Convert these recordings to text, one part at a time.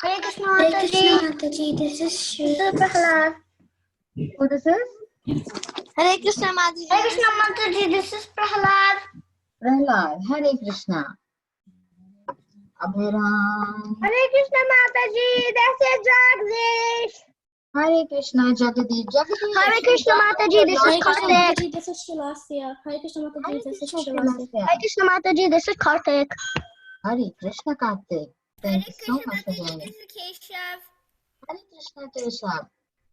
Hare Krishna Mataji. This is Prahlad. Who this is? Hare Krishna Mataji. Hare Krishna Mataji. This is Prahlad. Prahlad. Hare Krishna. Abhiram. Hare Krishna Mataji. This is Jagdish. Hare Krishna Jagadish. Jagadish. Hare Krishna Mataji. This is Kartik. This is Shilasya. Hare Krishna Mataji. This is Shilasya. Shilasya. Hare Krishna Mataji. This is Kartik. Hare Krishna Kartik. Thank you so much for joining. This is Keshav. Hare Krishna Keshav.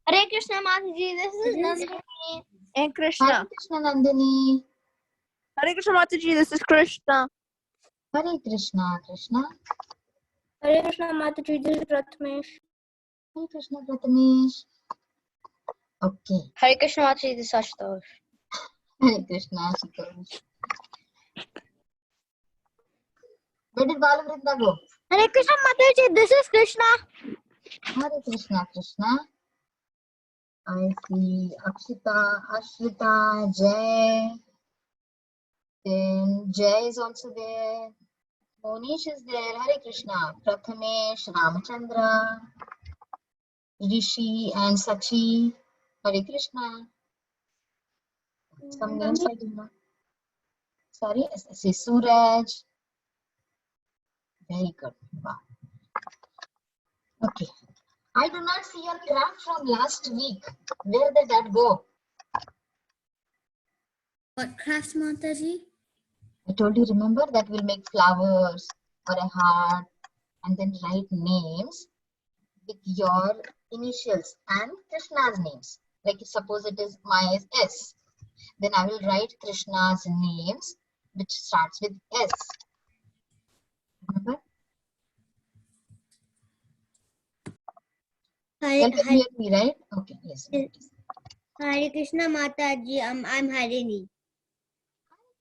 Hare Krishna Mataji. This is Nandini and Krishna. Hare Krishna Nandini. Hare Krishna Mataji, this is Krishna. Hare Krishna Krishna. Hare Krishna Mataji. This is Prathamesh. Hare Krishna Prathamesh. Okay. Hare Krishna Mataji. This is Ashutosh. Hare Krishna Ashutosh. Where did Balavrinda go? Hare Krishna Mataji. This is Krishna. Hare Krishna Krishna. I see Akshita, Ashrita, Jay. Then Jay is also there. Monish is there. Hare Krishna. Prathamesh, Ramachandra, Rishi and Sachi. Hare Krishna. Some names I did not. Sorry, I see Suraj. Very good. Wow. Okay. I do not see your craft from last week. Where did that go? What craft, Mataji? I told you, remember, that we'll make flowers or a heart and then write names with your initials and Krishna's names. Like if suppose it is my S, then I will write Krishna's names which starts with S. Remember? You can hear me, right? Okay, yes. Hare Krishna Mataji. I'm Harini.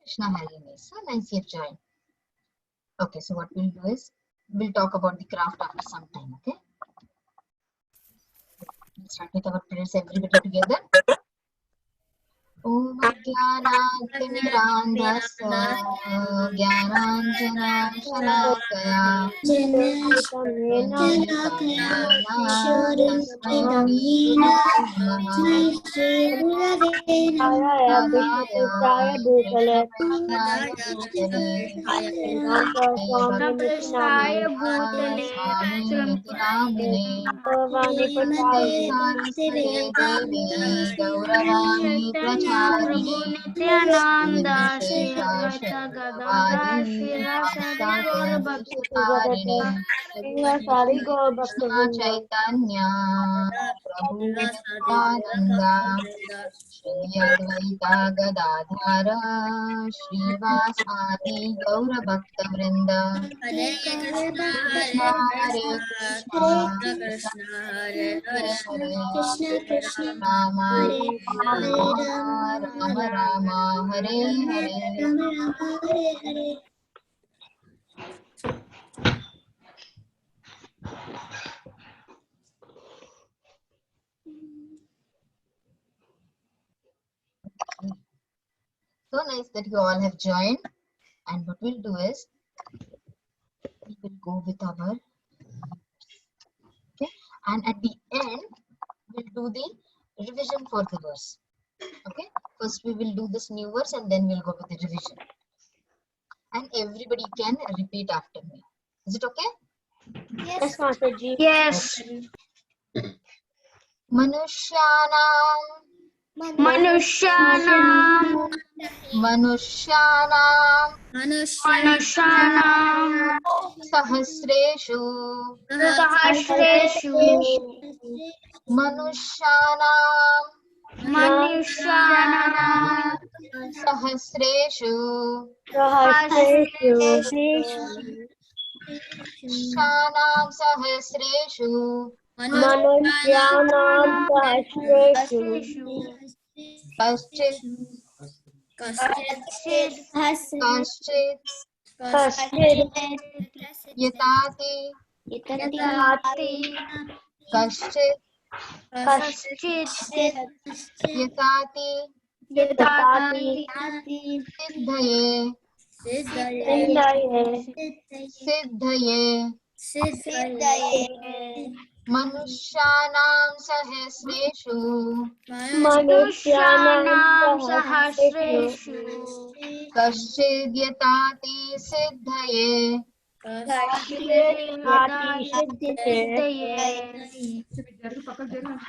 Krishna Harini. So nice you've joined. Okay, so what we'll do is we'll talk about the craft after some time, okay? Let's start with our prayers, everybody together. Om Jnanatimirandhasya Jnananjana Shalakaya Nityananda Shri Advaita Gadadhar Shri Rasadi Gaur Bhakti Krishna Chaitanya Prabhu Nityananda Shri Advaita Gadadhara Srivasadi Gaura Bhakta Vrinda Hare Krishna Hare Krishna Krishna Krishna Rama Hare Rama Rama Hare Hare. Hare. So nice that you all have joined, and what we'll do is we will go with our okay, and at the end we'll do the revision for the verse. Okay, first we will do this new verse and then we'll go with the revision, and everybody can repeat after me. Is it okay? Yes, Mataji. Yes. Manushanam Manushanam Sahasreshu Sahasreshu Manushanam Sahasreshu Shanam Sahasreshu Kaschit Yatati Kaschit Yatati Siddhaye सिद्धये मनुष्याणां सहस्रेषु मनुष्याणां सहस्रेषु कश्चिद्यताति सिद्धये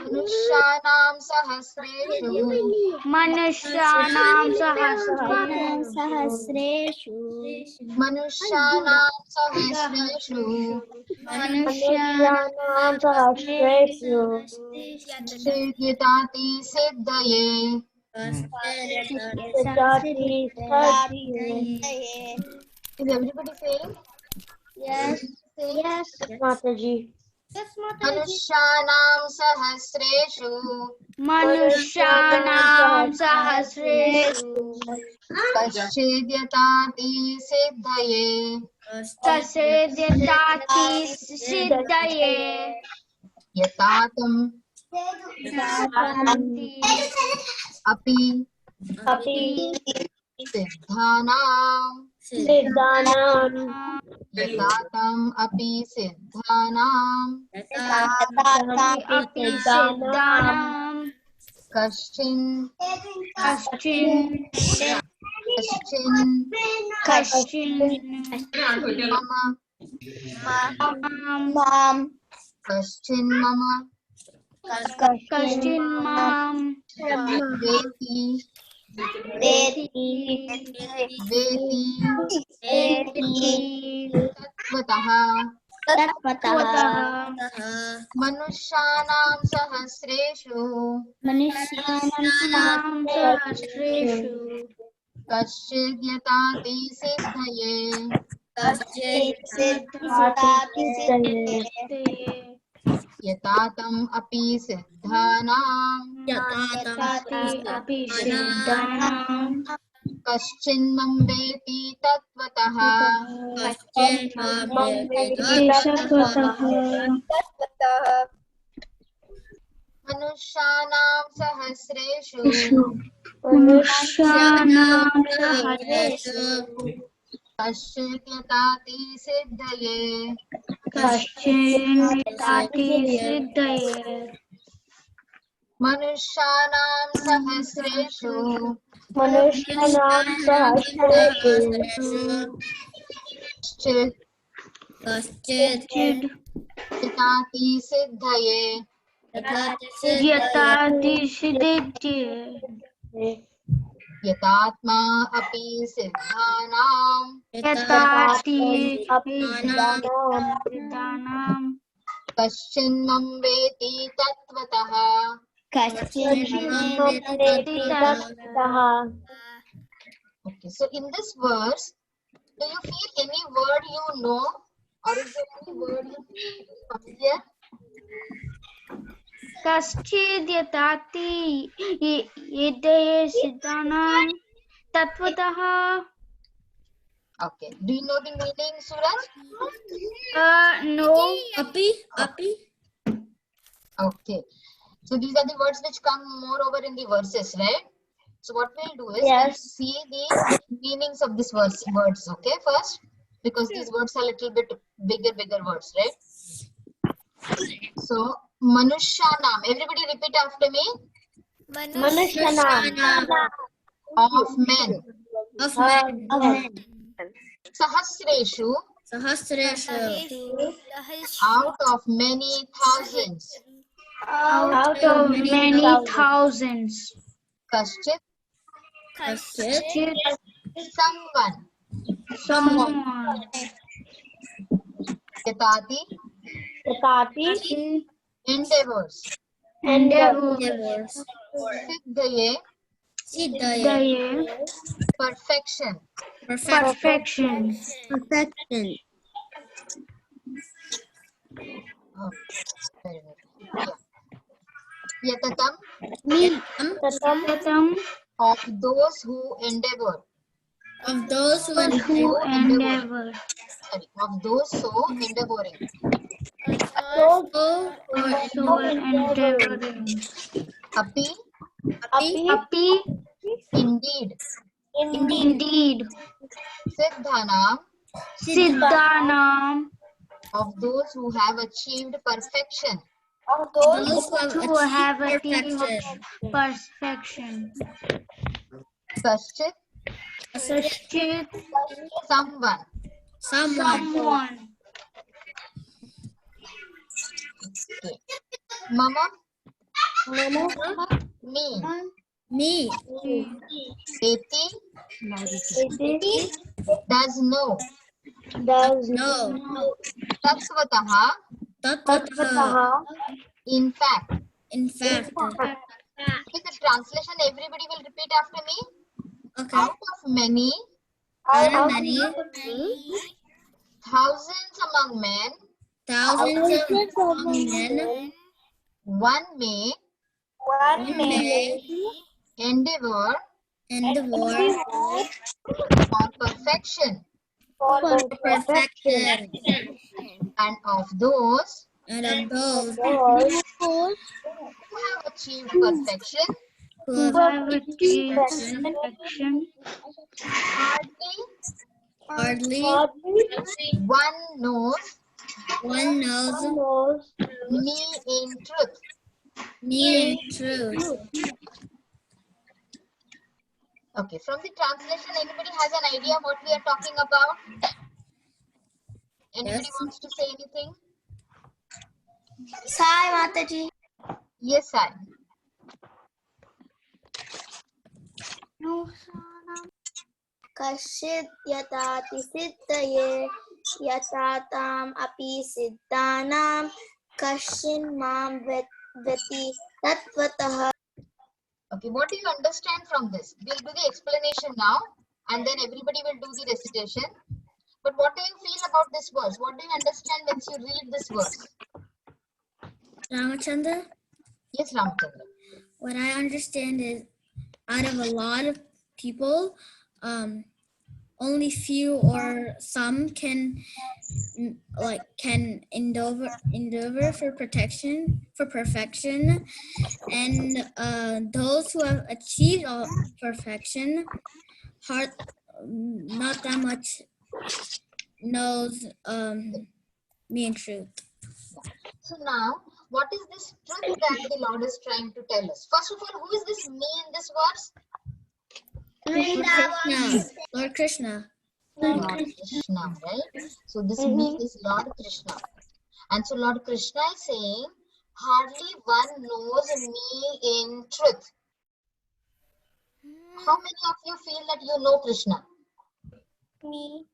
मनुष्याणां सहस्रेषु मनुष्याणां सहस्रेषु मनुष्याणां सहस्रेषु मनुष्याणां सहस्रेषु कश्चिद्यताति सिद्धये Is everybody saying? Yes. Yes, Mataji. Yes, Mataji. मनुष्याणां सहस्रेषु मनुष्याणां सहस्रेषु कश्चिद्यताति सिद्धये कश्चिद्यताति सिद्धये यतातं अपि सिद्धानां यतातम् अपि सिद्धानां कश्चिन् मम कश्चिन् मम वेति तत्त्वतः मनुष्याणां सहस्रेषु कश्चिद्यताति सिद्धये यतातम् अपि सिद्धानां कश्चिन्मं वेति तत्त्वतः मनुष्याणां सहस्रेषु कश्चिद्यताति सिद्धये मनुष्याणां सहस्रेषु कश्चिद्यताति सिद्धये यतात्मा अपि सिद्धानां कश्चिन्मं वेति तत्त्वतः Okay, so in this verse, do you feel any word you know, or is there any word you feel familiar? कश्चिद्यताति यदये सिद्धानां तत्त्वतः. Okay, do you know the meaning, Suraj? No. Okay, so these are the words which come more over in the verses, right? So what we'll do is Yes. we'll see the meanings of these words, okay, first, because these words are a little bit bigger words, right? So, Manushyanam, everybody repeat after me. Manushyanam. Of men. Sahasreshu, out of many thousands. Out of many thousands. Kaschit, someone. Yatati, endeavors. Siddhaye, perfection. Oh, very good. Yeah. Yatatam, of those who endeavor. Sorry, of those so endeavoring. Api, indeed. Siddhanam, Of those who have achieved perfection. Those who have achieved perfection. Kaschit, Kaschit, someone. someone. Okay. Mama, me. Beti does know. Tatvataha, in fact. With the translation, everybody will repeat after me. Okay. Out of many, thousands among men, one may endeavor for perfection, and of those who have achieved perfection, hardly one knows me in truth. Okay, from the translation, anybody has an idea what we are talking about? Anybody wants to say anything? Sai Mataji. Yes, I. Kashit yatati siddhaye yatatam api siddhanam kashin mam veti tatvataha. Okay, what do you understand from this? We'll do the explanation now, and then everybody will do the recitation. But what do you feel about this verse? What do you understand once you read this verse? Ramachandra, Yes, Ramachandra. what I understand is out of a lot of people, only few or some can endeavor for perfection, and those who have achieved all perfection, not that much knows me in truth. So now, what is this truth that the Lord is trying to tell us? First of all, who is this me in this verse? Lord Krishna. Lord Krishna, right? So this me is Lord Krishna. And so Lord Krishna is saying, hardly one knows me in truth. How many of you feel that you know Krishna? Me.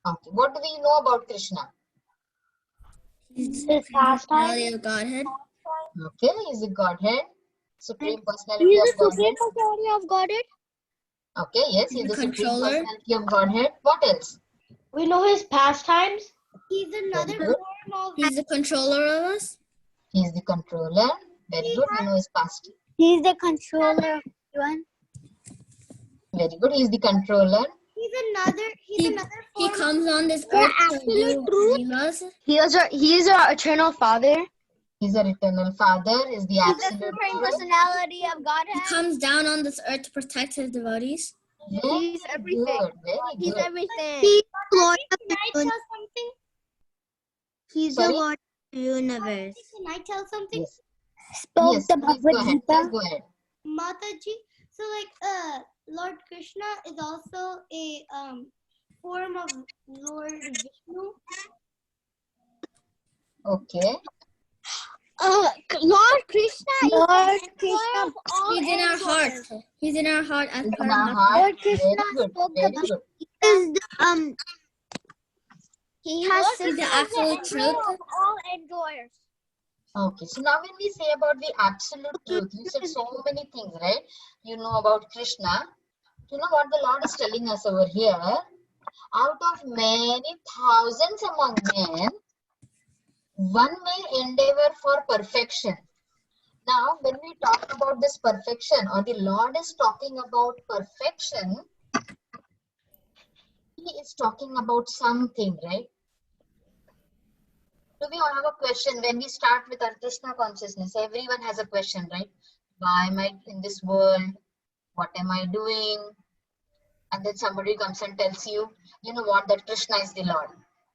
Okay, what do we know about Krishna? He's the personality of Godhead. Okay, he's a Godhead, Supreme Personality of Godhead. of Godhead. Okay, yes, he's the Supreme Controller. Personality of Godhead. What else? We know his pastimes. He's Very good. He's the controller of us. He's the controller. Very good. We know his past. He's the controller of everyone. Very good. He's the controller. He comes on this earth to leave us. He is our eternal Father. He's our eternal Father. Is the absolute truth. Personality of He Godhead. comes down on this earth to protect his devotees. Very everything. good. Very He's good. everything. He's the Lord of the universe. He's Sorry? the Lord of the universe. Can I tell something? Yes. Spoke Yes. the Please go ahead. Bhagavad-gita. Please go ahead. Mataji. So Lord Krishna is also a form of Lord Vishnu. Okay. Lord Krishna is He's in our heart. He's in our heart as He's per in our Master. heart. Lord Krishna Very good. spoke Very the good. He has He's the absolute truth. all enjoyers. Okay. So now when we say about the absolute truth, you said so many things, right? You know about Krishna. You know what the Lord is telling us over here? Out of many thousands among men, one may endeavor for perfection. Now, when we talk about this perfection, or the Lord is talking about perfection, He is talking about something, right? Do we all have a question when we start with our Krishna consciousness? Everyone has a question, right? Why am I in this world? What am I doing? And then somebody comes and tells you, you know what, that Krishna is the Lord.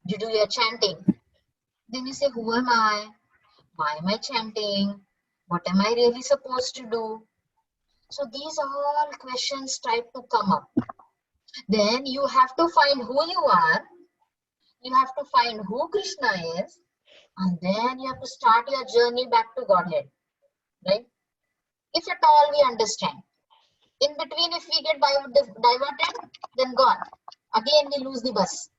You do your chanting. Then you say, who am I? Why am I chanting? What am I really supposed to do? So these all questions try to come up. Then you have to find who you are. You have to find who Krishna is. And then you have to start your journey back to Godhead. Right? If at all we understand. In between, if we get diverted, then gone. Again, we lose the bus.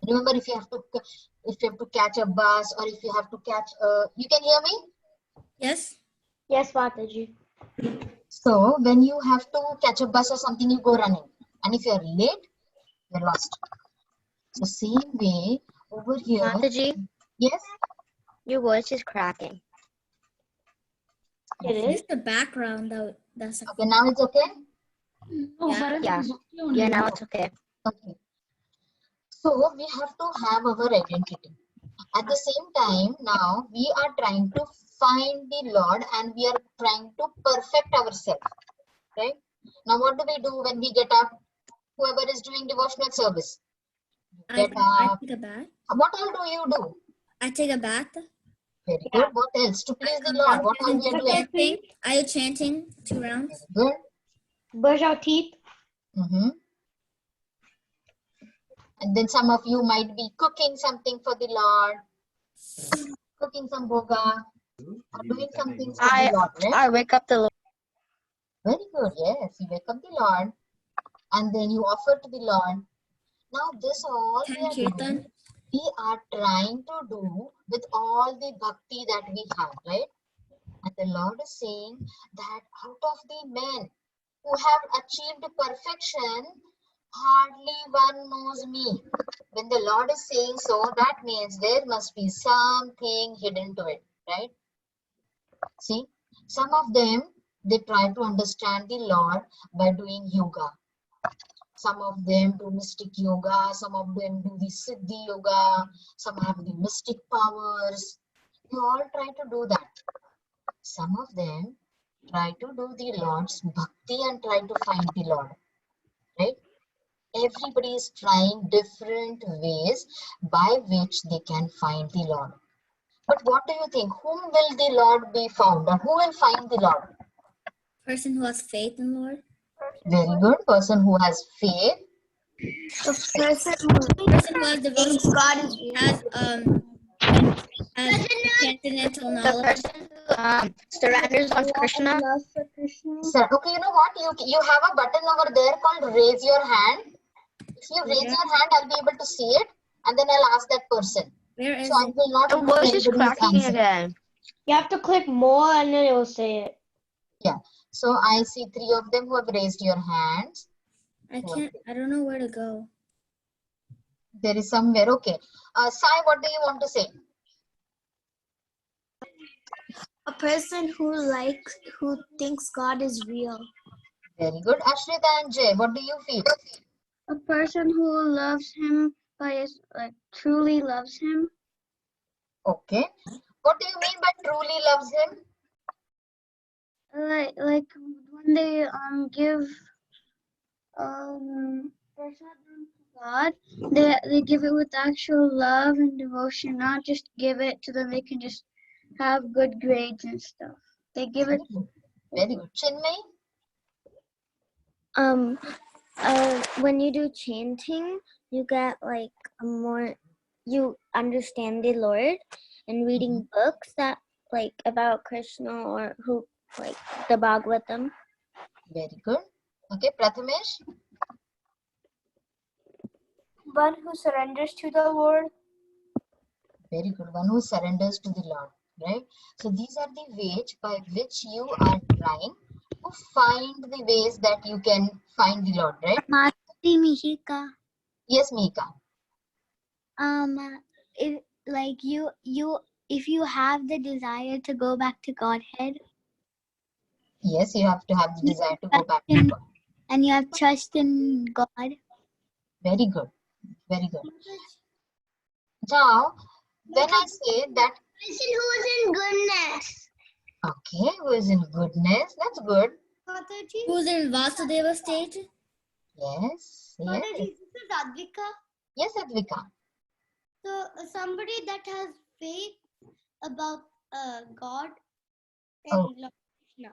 Remember, if you have to catch a bus, or if you have to catch you can hear me? Yes. Yes, Mataji. So when you have to catch a bus or something, you go running. And if you're late, you're lost. So same way over here. Mataji, Yes? your voice is cracking. It is? Just the background though. That's Okay, now it's okay? Yeah. Yeah, now it's okay. Okay. So we have to have our identity. At the same time, now we are trying to find the Lord and we are trying to perfect ourselves. Right? Now what do we do when we get up? Whoever is doing devotional service. Get I up. take a bath. What all do you do? I take a bath. Very good. What else? To please the Lord, what all we are doing? I chanting 2 rounds. Good. Brush our teeth. And then some of you might be cooking something for the Lord, cooking some bhoga, or doing some things for the Lord, right? I wake up the Lord. Very good. Yes, you wake up the Lord, and then you offer to the Lord. Now this all we are doing, we are trying to do with all the bhakti that we have, right? And the Lord is saying that out of the men who have achieved perfection, hardly one knows me. When the Lord is saying so, that means there must be something hidden to it, right? See, some of them, they try to understand the Lord by doing yoga. Some of them do mystic yoga, some of them do the Siddhi yoga, some have the mystic powers. They all try to do that. Some of them try to do the Lord's bhakti and try to find the Lord, right? Everybody is trying different ways by which they can find the Lord. But what do you think? Whom will the Lord be found, or who will find the Lord? Person who has faith in the Lord. Very good. Person who has faith. The person who Person who has thinks devotion. God is real. Has transcendental The knowledge. person who surrenders on Krishna. So, okay, you know what? You have a button over there called raise your hand. If you raise your hand, I'll be able to see it, and then I'll ask that person. Where is So I it? will not The know voice is anybody's cracking answer. again. You have to click more and then it will say it. Yeah. So I see 3 of them who have raised your hands. I can't. I don't know where to go. There is somewhere. Okay. Sai, what do you want to say? A person who thinks God is real. Very good. Ashrita and Jay, what do you feel? A person who loves him truly loves him. Okay. What do you mean by truly loves him? Like when they give prasadam to God, they give it with actual love and devotion, not just give it to them. They can just have good grades and stuff. They give it. Very good. Chinmay? When you do chanting, you get like you understand the Lord, and reading books that like about Krishna or who like the Bhagavatam. Very good. Okay, Prathamesh? One who surrenders to the Lord. Very good. One who surrenders to the Lord, right? So these are the ways by which you are trying to find the ways that you can find the Lord, right? Mati Mihika. Yes, Mika. If you have the desire to go back to Godhead, Yes, you have to have the desire to go back to God. and you have trust in God. Very good. Very good. Now, when I say that Person who is in goodness. okay, who is in goodness, that's good. Mataji. Who's in Vasudeva stage? Yes, yes. Mataji, this is Advika. Yes, Advika. So somebody that has faith about God and Oh. Lord Krishna.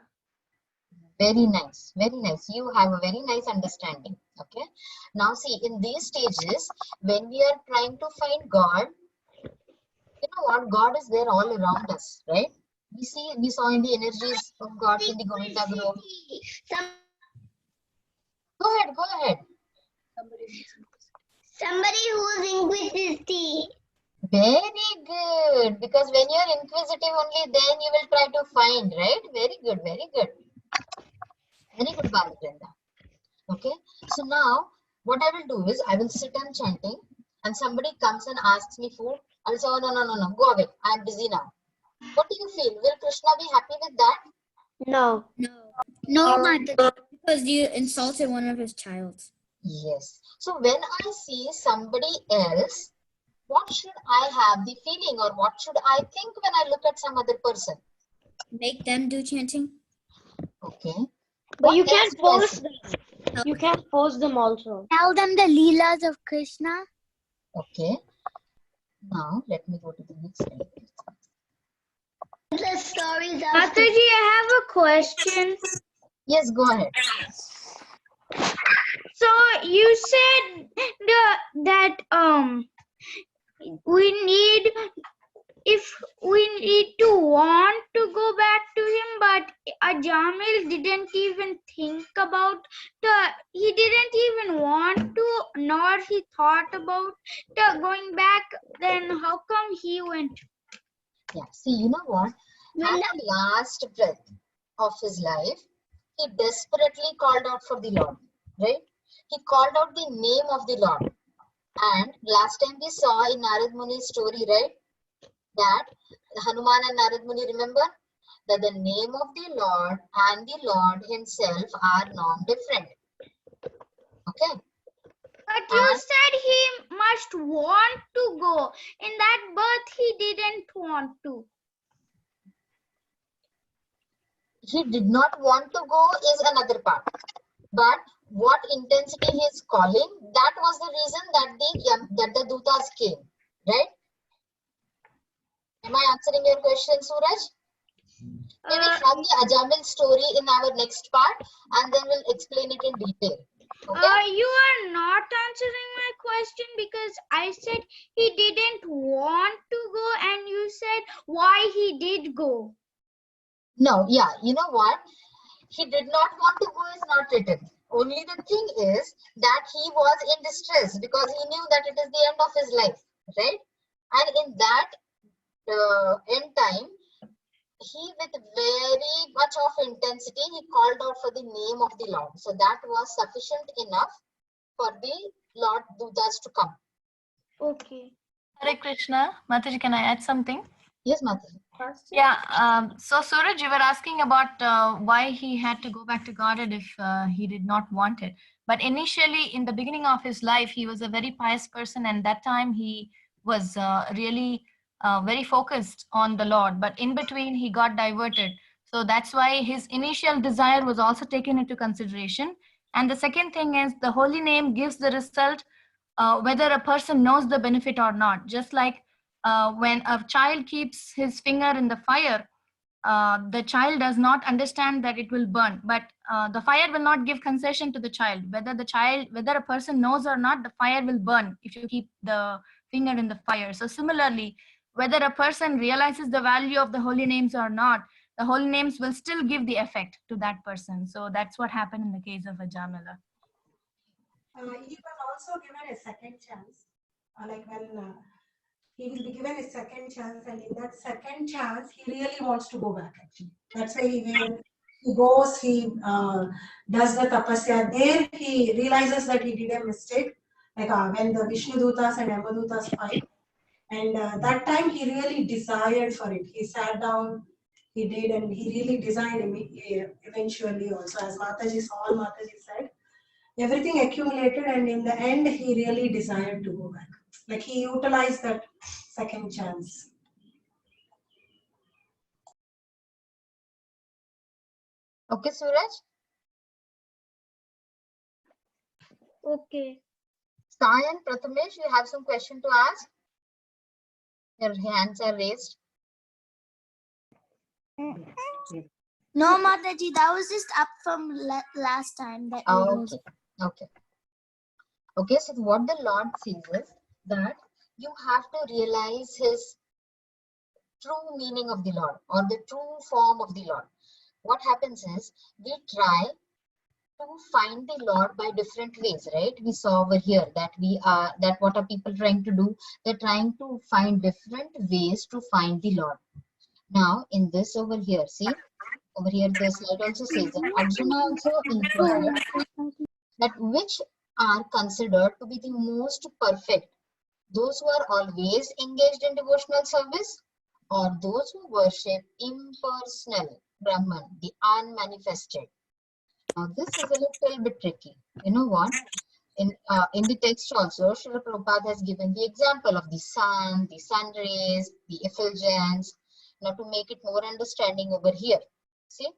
Very nice, very nice. You have a very nice understanding. Okay. Now see, in these stages, when we are trying to find God, you know what? God is there all around us, right? We saw in the energies of God in the Govinda Grove. Go ahead. Somebody who's inquisitive. Very good. Because when you are inquisitive, only then you will try to find, right? Very good, very good. Very good, Balakrishna. Okay. So now, what I will do is, I will sit and chanting, and somebody comes and asks me food. I will say, oh, no, go away. I am busy now. What do you feel? Will Krishna be happy with that? No. No, Mataji, because you insulted one of his child. Yes. So when I see somebody else, what should I have the feeling, or what should I think when I look at some other person? Make them do chanting. Okay. But What you else can't do I force see? them. You can't force them also. Tell them the Leelas of Krishna. Okay. Now let me go to the next slide. The stories of Mataji, I have a question. Yes, go ahead. So you said that if we need to want to go back to him, but Jamil didn't even think about he didn't even want to, nor he thought about going back. Then how come he went? Yeah, see, you know what? At the last breath of his life, he desperately called out for the Lord, right? He called out the name of the Lord. And last time we saw in Narad Muni's story, right? That Hanuman and Narad Muni, remember? That the name of the Lord and the Lord himself are non-different. Okay? But you said he must want to go. In that birth, he didn't want to. He did not want to go is another part. But what intensity he is calling, that was the reason that the Dutas came. Right? Am I answering your question, Suraj? We will have the Ajamil story in our next part, and then we'll explain it in detail. Okay? You are not answering my question, because I said he didn't want to go and you said why he did go. No, yeah, you know what? He did not want to go is not written. Only the thing is that he was in distress because he knew that it is the end of his life, right? And in that end time, he with very much of intensity, he called out for the name of the Lord. So that was sufficient enough for the Lord Dutas to come. Okay. Hare Krishna. Mataji, can I add something? Yes, Mataji. Yeah. So Suraj, you were asking about why he had to go back to Godhead if he did not want it. But initially, in the beginning of his life, he was a very pious person, and that time he was really very focused on the Lord. But in between, he got diverted. So that's why his initial desire was also taken into consideration. And the second thing is the holy name gives the result whether a person knows the benefit or not. Just like when a child keeps his finger in the fire, the child does not understand that it will burn, but the fire will not give concession to the child. Whether a person knows or not, the fire will burn if you keep the finger in the fire. So similarly, whether a person realizes the value of the holy names or not, the holy names will still give the effect to that person. So that's what happened in the case of Ajamila. He was also given a second chance, like when he will be given a second chance, and in that second chance, he really wants to go back. Actually, that's why when he goes, he does the tapasya. There, he realizes that he did a mistake, like when the Vishnu Dutas and Yamadutas fight, and that time he really desired for it. He sat down, he did, and he really desired eventually also, as all Mataji said. Everything accumulated, and in the end, he really desired to go back. Like he utilized that second chance. Okay, Suraj? Okay. Sai and Prathamesh, you have some question to ask? Your hands are raised. No, Mataji, that was just up from last time. That we Okay. Okay. Okay. So what the Lord says is that you have to realize His true meaning of the Lord or the true form of the Lord. What happens is we try to find the Lord by different ways, right? We saw over here that what are people trying to do? They're trying to find different ways to find the Lord. Now, in this over here, see, over here the slide also says that Arjuna also inquired that which are considered to be the most perfect, those who are always engaged in devotional service or those who worship impersonal Brahman, the unmanifested. Now, this is a little bit tricky. You know what? In the text also, Srila Prabhupada has given the example of the sun rays, the effulgence. Now, to make it more understanding over here, see,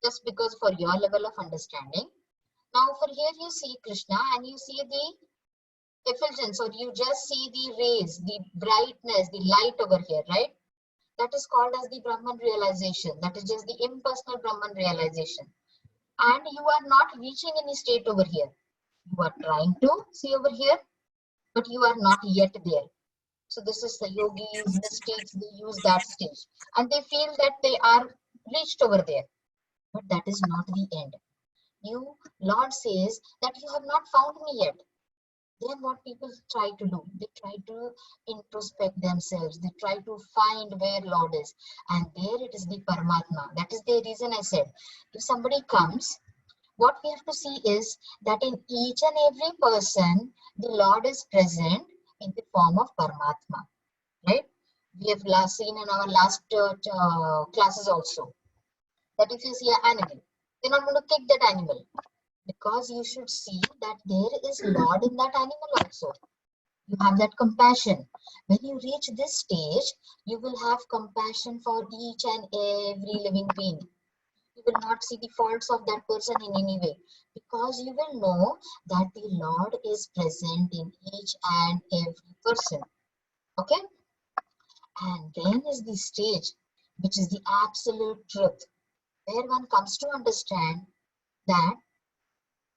just because for your level of understanding. Now, for here you see Krishna and you see the effulgence, or you just see the rays, the brightness, the light over here, right? That is called as the Brahman realization. That is just the impersonal Brahman realization. And you are not reaching any state over here. You are trying to see over here, but you are not yet there. So this is the yogis, mystics, they use that stage. And they feel that they are reached over there. But that is not the end. You, Lord says that you have not found me yet. Then what people try to do? They try to introspect themselves. They try to find where Lord is. And there it is the Paramatma. That is the reason I said, if somebody comes, what we have to see is that in each and every person, the Lord is present in the form of Paramatma. Right? We have seen in our last classes also that if you see an animal, you're not going to kick that animal, because you should see that there is Lord in that animal also. You have that compassion. When you reach this stage, you will have compassion for each and every living being. You will not see the faults of that person in any way, because you will know that the Lord is present in each and every person. Okay? And then is the stage which is the absolute truth, where one comes to understand that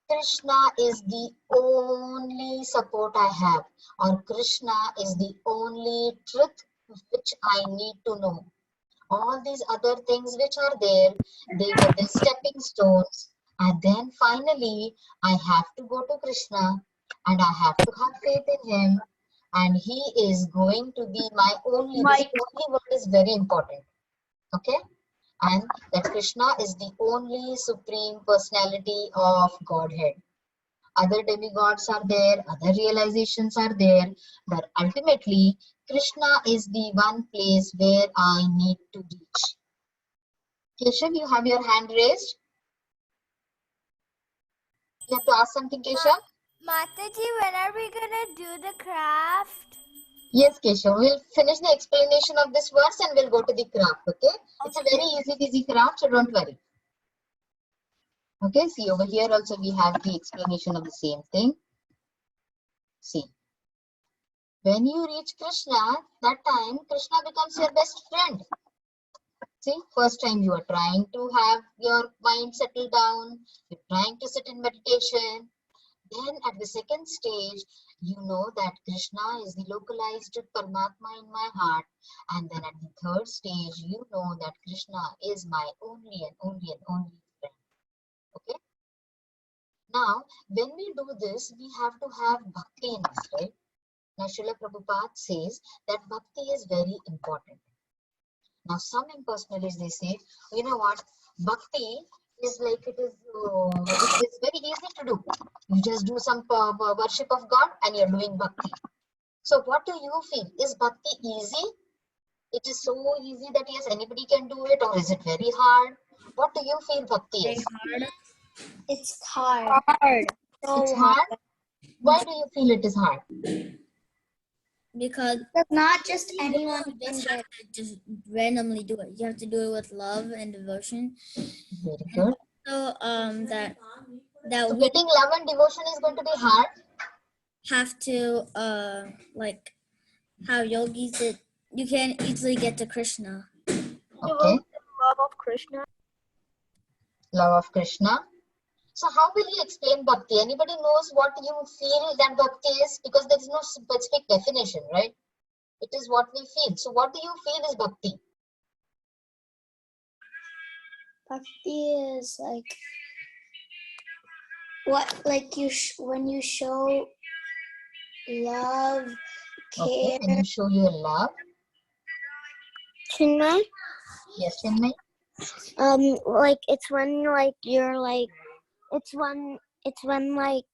Krishna is the only support I have, or Krishna is the only truth which I need to know. All these other things which are there, they were the stepping stones. And then finally, I have to go to Krishna and I have to have faith in him. And he is going to be my only, this only word is very important. Okay? And that Krishna is the only supreme personality of Godhead. Other demigods are there, other realizations are there, but ultimately Krishna is the one place where I need to reach. Keshav, you have your hand raised. You have to ask something, Keshav? Mataji, when are we gonna do the craft? Yes, Keshav, we'll finish the explanation of this verse and we'll go to the craft, okay? It's a very easy craft, so don't worry. Okay, see over here also we have the explanation of the same thing. See, when you reach Krishna, that time Krishna becomes your best friend. See, first time you are trying to have your mind settled down, you're trying to sit in meditation. Then at the second stage, you know that Krishna is the localized Paramatma in my heart. And then at the third stage, you know that Krishna is my only and only and only friend. Okay? Now, when we do this, we have to have bhakti in us, right? Now, Srila Prabhupada says that bhakti is very important. Now, some impersonalists, they say, you know what, bhakti is like it is very easy to do. You just do some worship of God and you're doing bhakti. So, what do you feel? Is bhakti easy? It is so easy that yes, anybody can do it, or is it very hard? What do you feel bhakti is? It's hard. It's hard? Why do you feel it is hard? Because Not just anyone you can just do have to just randomly do it. You have to do it with love and devotion. Very good. So that So we getting love and devotion is going to be hard. have to like how yogis did you can easily get to Krishna. Okay. Love of Krishna. Love of Krishna. So how will you explain bhakti? Anybody knows what you feel that bhakti is? Because there is no specific definition, right? It is what we feel. So what do you feel is bhakti? Bhakti is like what, like when you show love, Okay, care. when you show your love. Chinmay? Yes, Chinmay? Like it's when like you're like it's when like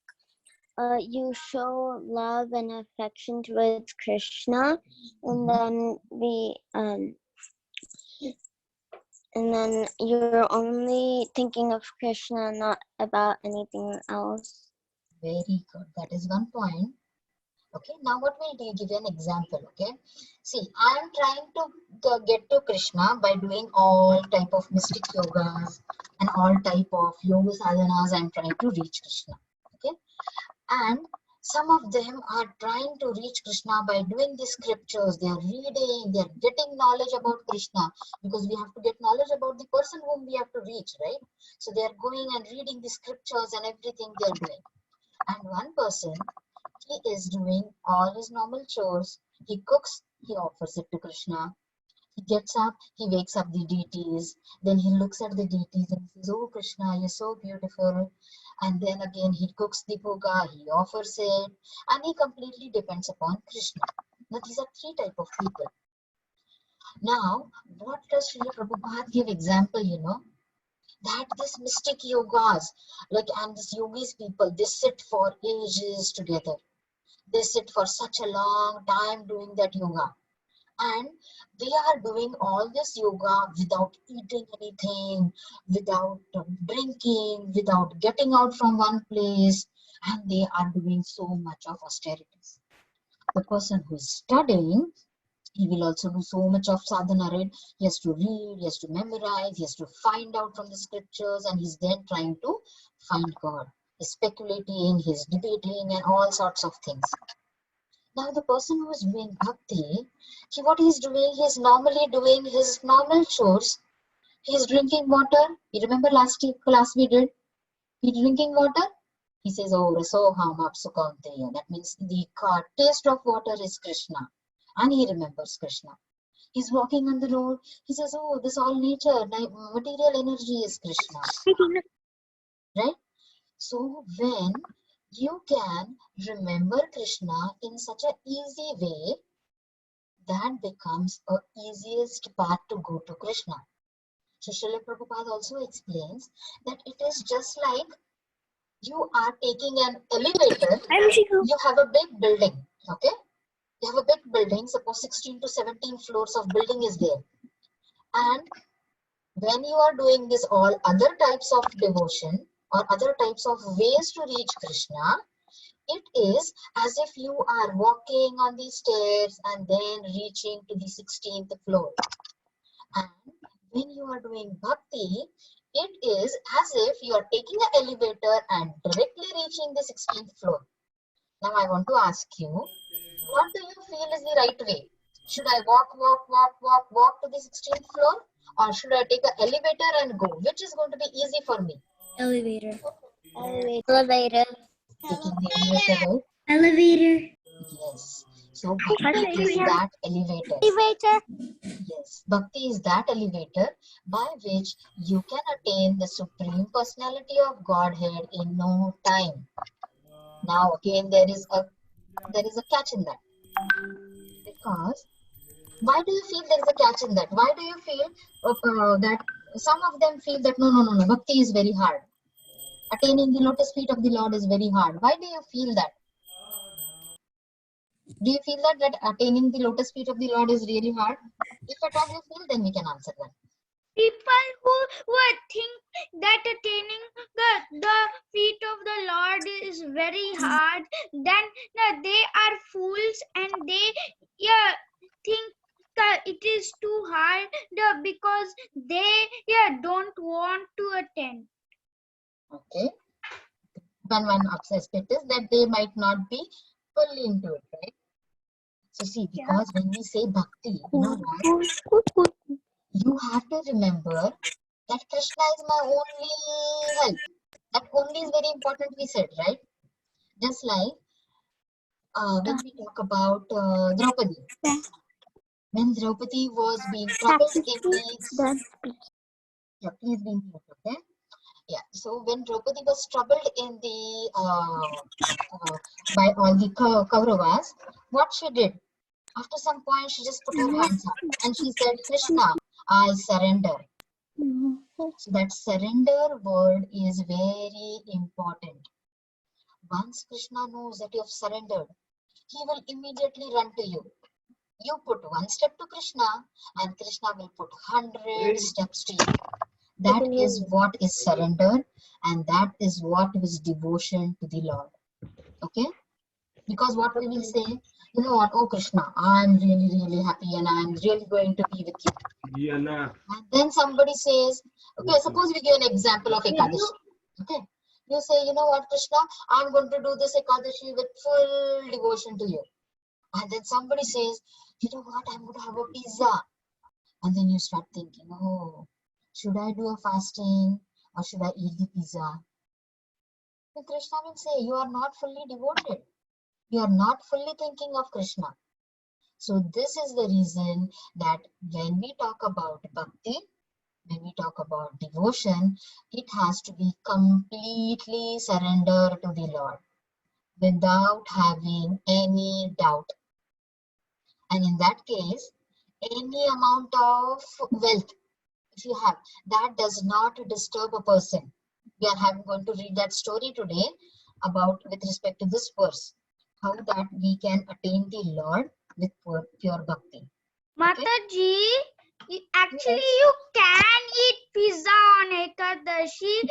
you show love and affection towards Krishna, and then and then you're only thinking of Krishna, not about anything else. Very good. That is one point. Okay, now what we'll do, give you an example. Okay, see, I am trying to get to Krishna by doing all type of mystic yogas and all type of yoga sadhanas. I'm trying to reach Krishna. Okay, and some of them are trying to reach Krishna by doing the scriptures. They are reading, they are getting knowledge about Krishna, because we have to get knowledge about the person whom we have to reach, right? So they are going and reading the scriptures and everything they are doing. And one person, he is doing all his normal chores. He cooks, he offers it to Krishna. He gets up, he wakes up the deities. Then he looks at the deities and says, "Oh Krishna, you're so beautiful." And then again he cooks the bhoga, he offers it, and he completely depends upon Krishna. Now these are three types of people. Now, what does Srila Prabhupada give example, that this mystic yogas, like, and this yogis people, they sit for ages together. They sit for such a long time doing that yoga. And they are doing all this yoga without eating anything, without drinking, without getting out from one place. And they are doing so much of austerities. The person who is studying, he will also do so much of sadhana, right? He has to read, he has to memorize, he has to find out from the scriptures, and he's then trying to find God. He's speculating, he's debating, and all sorts of things. Now, the person who is doing bhakti, what he's doing, he's normally doing his normal chores. He's drinking water. You remember last class we did? He's drinking water. He says, "Oh, rasoham apsukanteya." That means the taste of water is Krishna. And he remembers Krishna. He's walking on the road. He says, "Oh, this all nature, material energy is Krishna." Right? So when you can remember Krishna in such an easy way, that becomes a easiest path to go to Krishna. So Srila Prabhupada also explains that it is just like you are taking an elevator. You have a big building, okay? You have a big building, suppose 16 to 17 floors of building is there. And when you are doing this all other types of devotion or other types of ways to reach Krishna, it is as if you are walking on the stairs and then reaching to the 16th floor. And when you are doing bhakti, it is as if you are taking an elevator and directly reaching the 16th floor. Now I want to ask you, what do you feel is the right way? Should I walk to the 16th floor? Or should I take an elevator and go? Which is going to be easy for me? Elevator. Elevator. Taking the elevator, right? Elevator. Yes. So bhakti is that elevator. Yes. Bhakti is that elevator by which you can attain the Supreme Personality of Godhead in no time. Now again there is a catch in that. Because why do you feel there is a catch in that? Why do you feel that some of them feel that no, bhakti is very hard. Attaining the lotus feet of the Lord is very hard. Why do you feel that? Do you feel that attaining the lotus feet of the Lord is really hard? If at all you feel, then we can answer that. People who would think that attaining the feet of the Lord is very hard, then they are fools and they think that it is too hard because they don't want to attend. Okay. One aspect is that they might not be fully into it, right? So see, because when we say bhakti, you know what? You have to remember that Krishna is my only help. That only is very important, we said, right? Just like when we talk about Draupadi. When Draupadi was being troubled in the... Yeah, please be mute, okay? Yeah, so when Draupadi was troubled in the by all the Kauravas, what she did? After some point, she just put her hands up and she said, Krishna, I surrender. So that surrender word is very important. Once Krishna knows that you have surrendered, he will immediately run to you. You put one step to Krishna and Krishna will put 100 steps to you. That is what is surrender, and that is what is devotion to the Lord. Okay? Because what we will say, you know what, oh Krishna, I'm really, really happy and I'm really going to be with you. And then somebody says, okay, suppose we give an example of Ekadashi. Okay? You say, you know what, Krishna, I'm going to do this Ekadashi with full devotion to you. And then somebody says, you know what, I'm going to have a pizza. And then you start thinking, oh, should I do a fasting or should I eat the pizza? Then Krishna will say, you are not fully devoted. You are not fully thinking of Krishna. So this is the reason that when we talk about bhakti, when we talk about devotion, it has to be completely surrender to the Lord without having any doubt. And in that case, any amount of wealth, if you have, that does not disturb a person. We are going to read that story today about with respect to this verse, how that we can attain the Lord with pure bhakti. Mataji, actually you can eat pizza on Ekadashi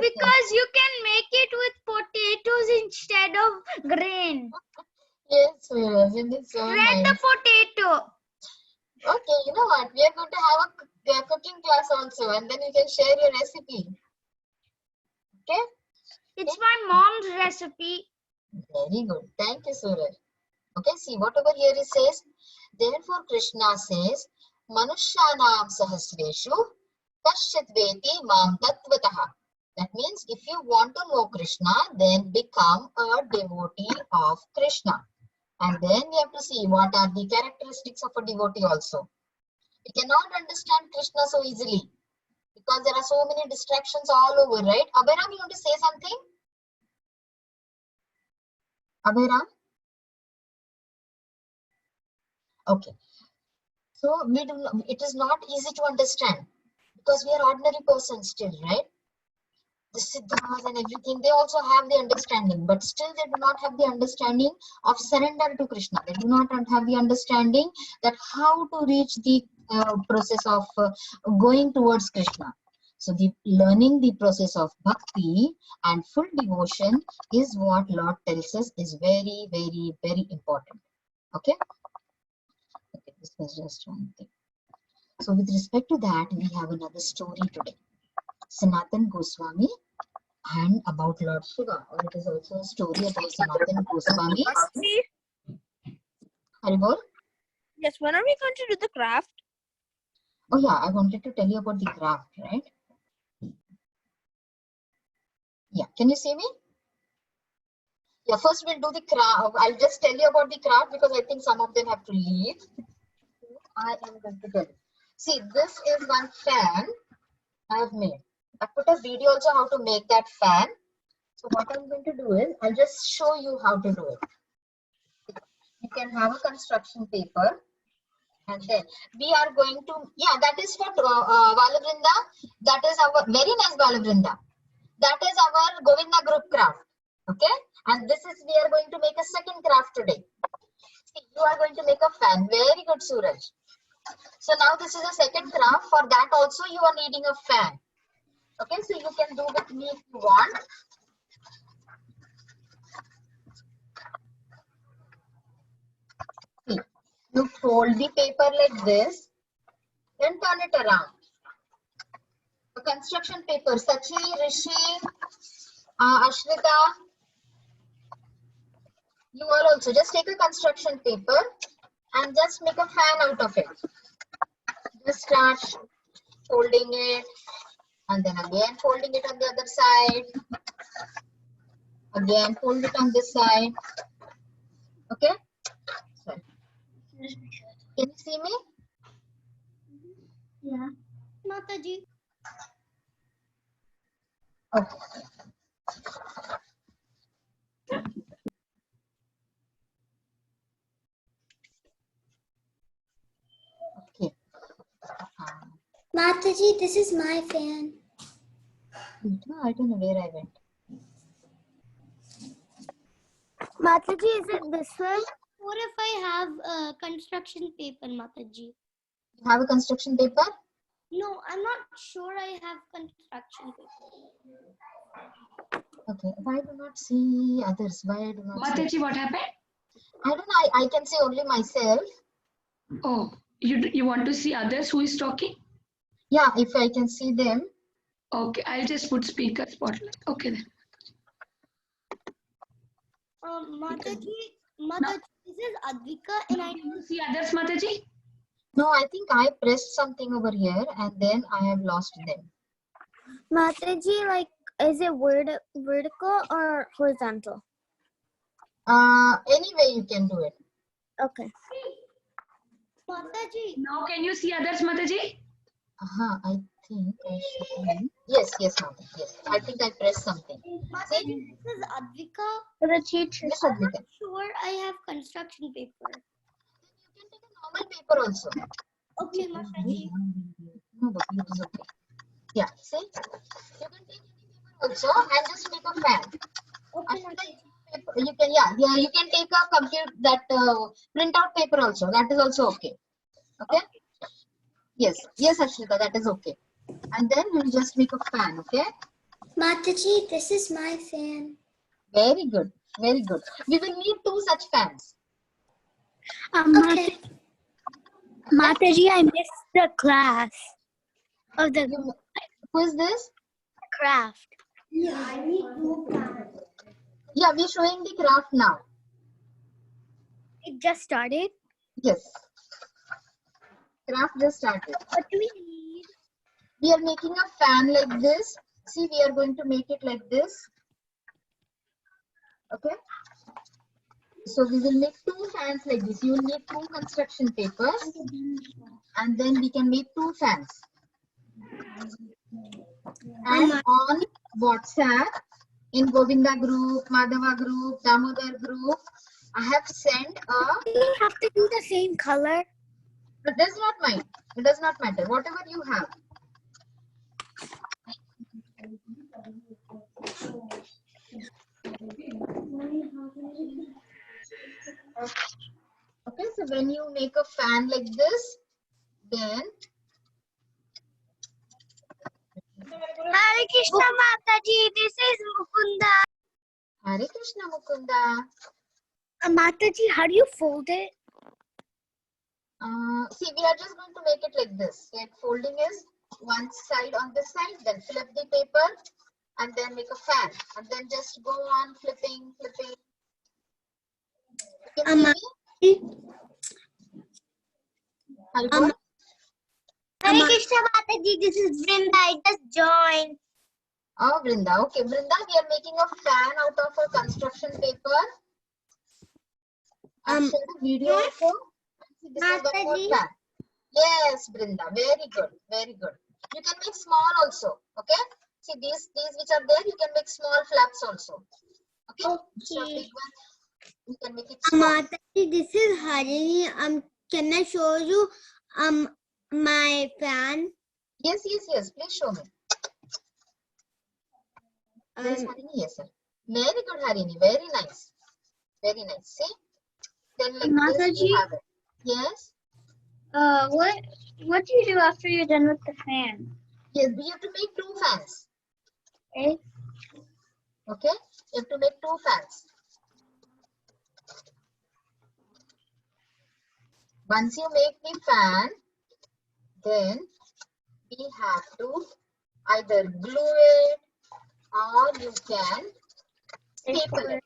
because you can make it with potatoes instead of grain. Yes, it is so Shred the potato. Okay, you know what? We are going to have a cooking class also, and then you can share your recipe. Okay? It's my mom's recipe. Very good. Thank you, Suraj. Okay, see what over here it says. Therefore, Krishna says, Manushyanam sahasreshu kasyat veti mam tattvataha. That means if you want to know Krishna, then become a devotee of Krishna. And then we have to see what are the characteristics of a devotee also. We cannot understand Krishna so easily because there are so many distractions all over, right? Abhiram, you want to say something? Abhiram? Okay. So it is not easy to understand because we are ordinary persons still, right? The Siddhas and everything, they also have the understanding, but still they do not have the understanding of surrender to Krishna. They do not have the understanding that how to reach the process of going towards Krishna. So the learning the process of bhakti and full devotion is what Lord tells us is very, very, very important. Okay? Okay, this was just one thing. So with respect to that, we have another story today. Sanatan Goswami and about Lord Shiva, or it is also a story about Sanatan Goswami. Haribol? Yes, when are we going to do the craft? Oh yeah, I wanted to tell you about the craft, right? Yeah, can you see me? Yeah, first we'll do the craft. I'll just tell you about the craft because I think some of them have to leave. I am going to tell you. See, this is one fan I have made. I put a video also how to make that fan. So what I'm going to do is, I'll just show you how to do it. You can have a construction paper and then we are going to, yeah, that is for Valabrinda. That is our, very nice Valabrinda. That is our Govinda group craft. Okay. And this is, we are going to make a second craft today. See, you are going to make a fan. Very good, Suraj. So now this is a second craft. For that also you are needing a fan. Okay, so you can do with me if you want. See, you fold the paper like this, then turn it around. The construction paper, Sachi, Rishi, Ashrita, you all also just take a construction paper and just make a fan out of it. Just start folding it, and then again folding it on the other side. Again fold it on this side. Okay. Sorry. Can you see me? Yeah. Mataji. Okay. Okay. Mataji, this is my fan. I don't know where I went. Mataji, is it this one? What if I have construction paper, Mataji? You have a construction paper? No, I'm not sure I have construction paper. Okay. Why do not see others? Why I do not see? Mataji, what happened? I don't know. I can see only myself. Oh, you want to see others who is talking? Yeah, if I can see them. Okay, I'll just put speaker spotlight. Okay then. Mataji, this is Advika and I Can you see others, Mataji? No, I think I pressed something over here and then I have lost them. Mataji, like, is it vertical or horizontal? Any way you can do it. Okay. Mataji. Now can you see others, Mataji? I think I should. Yes, Mata. Yes, I think I pressed something. Mataji, this is Advika. The teacher. Yes, I'm Advika. not sure I have construction paper. You can take a normal paper also. Okay, Mataji. No, but it is okay. Yeah, see? You can take any paper also and just make a fan. Okay, Mataji. You can, yeah, you can take a printout paper also. That is also okay. Okay? Yes, Ashrita, that is okay. And then we'll just make a fan, okay? Mataji, this is my fan. Very good, very good. We will need 2 such fans. Okay. Mataji, I missed the class of the Who is this? craft. Yeah, I need 2 fans. Yeah, we're showing the craft now. It just started. Yes. Craft just started. What do we need? We are making a fan like this. See, we are going to make it like this. Okay. So we will make 2 fans like this. You will need 2 construction papers. And then we can make 2 fans. And on WhatsApp, in Govinda group, Madhava group, Damodar group, I have sent a... Do we have to do the same color? It does not mind. It does not matter. Whatever you have. Okay, so when you make a fan like this, then... Hare Krishna Mataji, this is Mukunda. Hare Krishna Mukunda. Mataji, how do you fold it? See, we are just going to make it like this. Like folding is one side on this side, then flip the paper and then make a fan. And then just go on flipping. You can see me? Hare Krishna Mataji, this is Vrinda. I just joined. Oh, Vrinda. Okay, Vrinda, we are making a fan out of a construction paper. I'll show the video also. This is the whole fan. Yes, Vrinda. Very good. Very good. You can make small also. Okay. See these which are there, you can make small flaps also. Okay. So big one, you can make it small. Mataji, this is Harini. Can I show you my fan? Yes. Please show me. Yes, Harini. Yes, sir. Very good, Harini. Very nice. Very nice. See. Then like this you have it. Yes. What do you do after you're done with the fan? Yes, we have to make 2 fans. Okay. Okay. You have to make 2 fans. Once you make the fan, then we have to either glue it or you can staple it.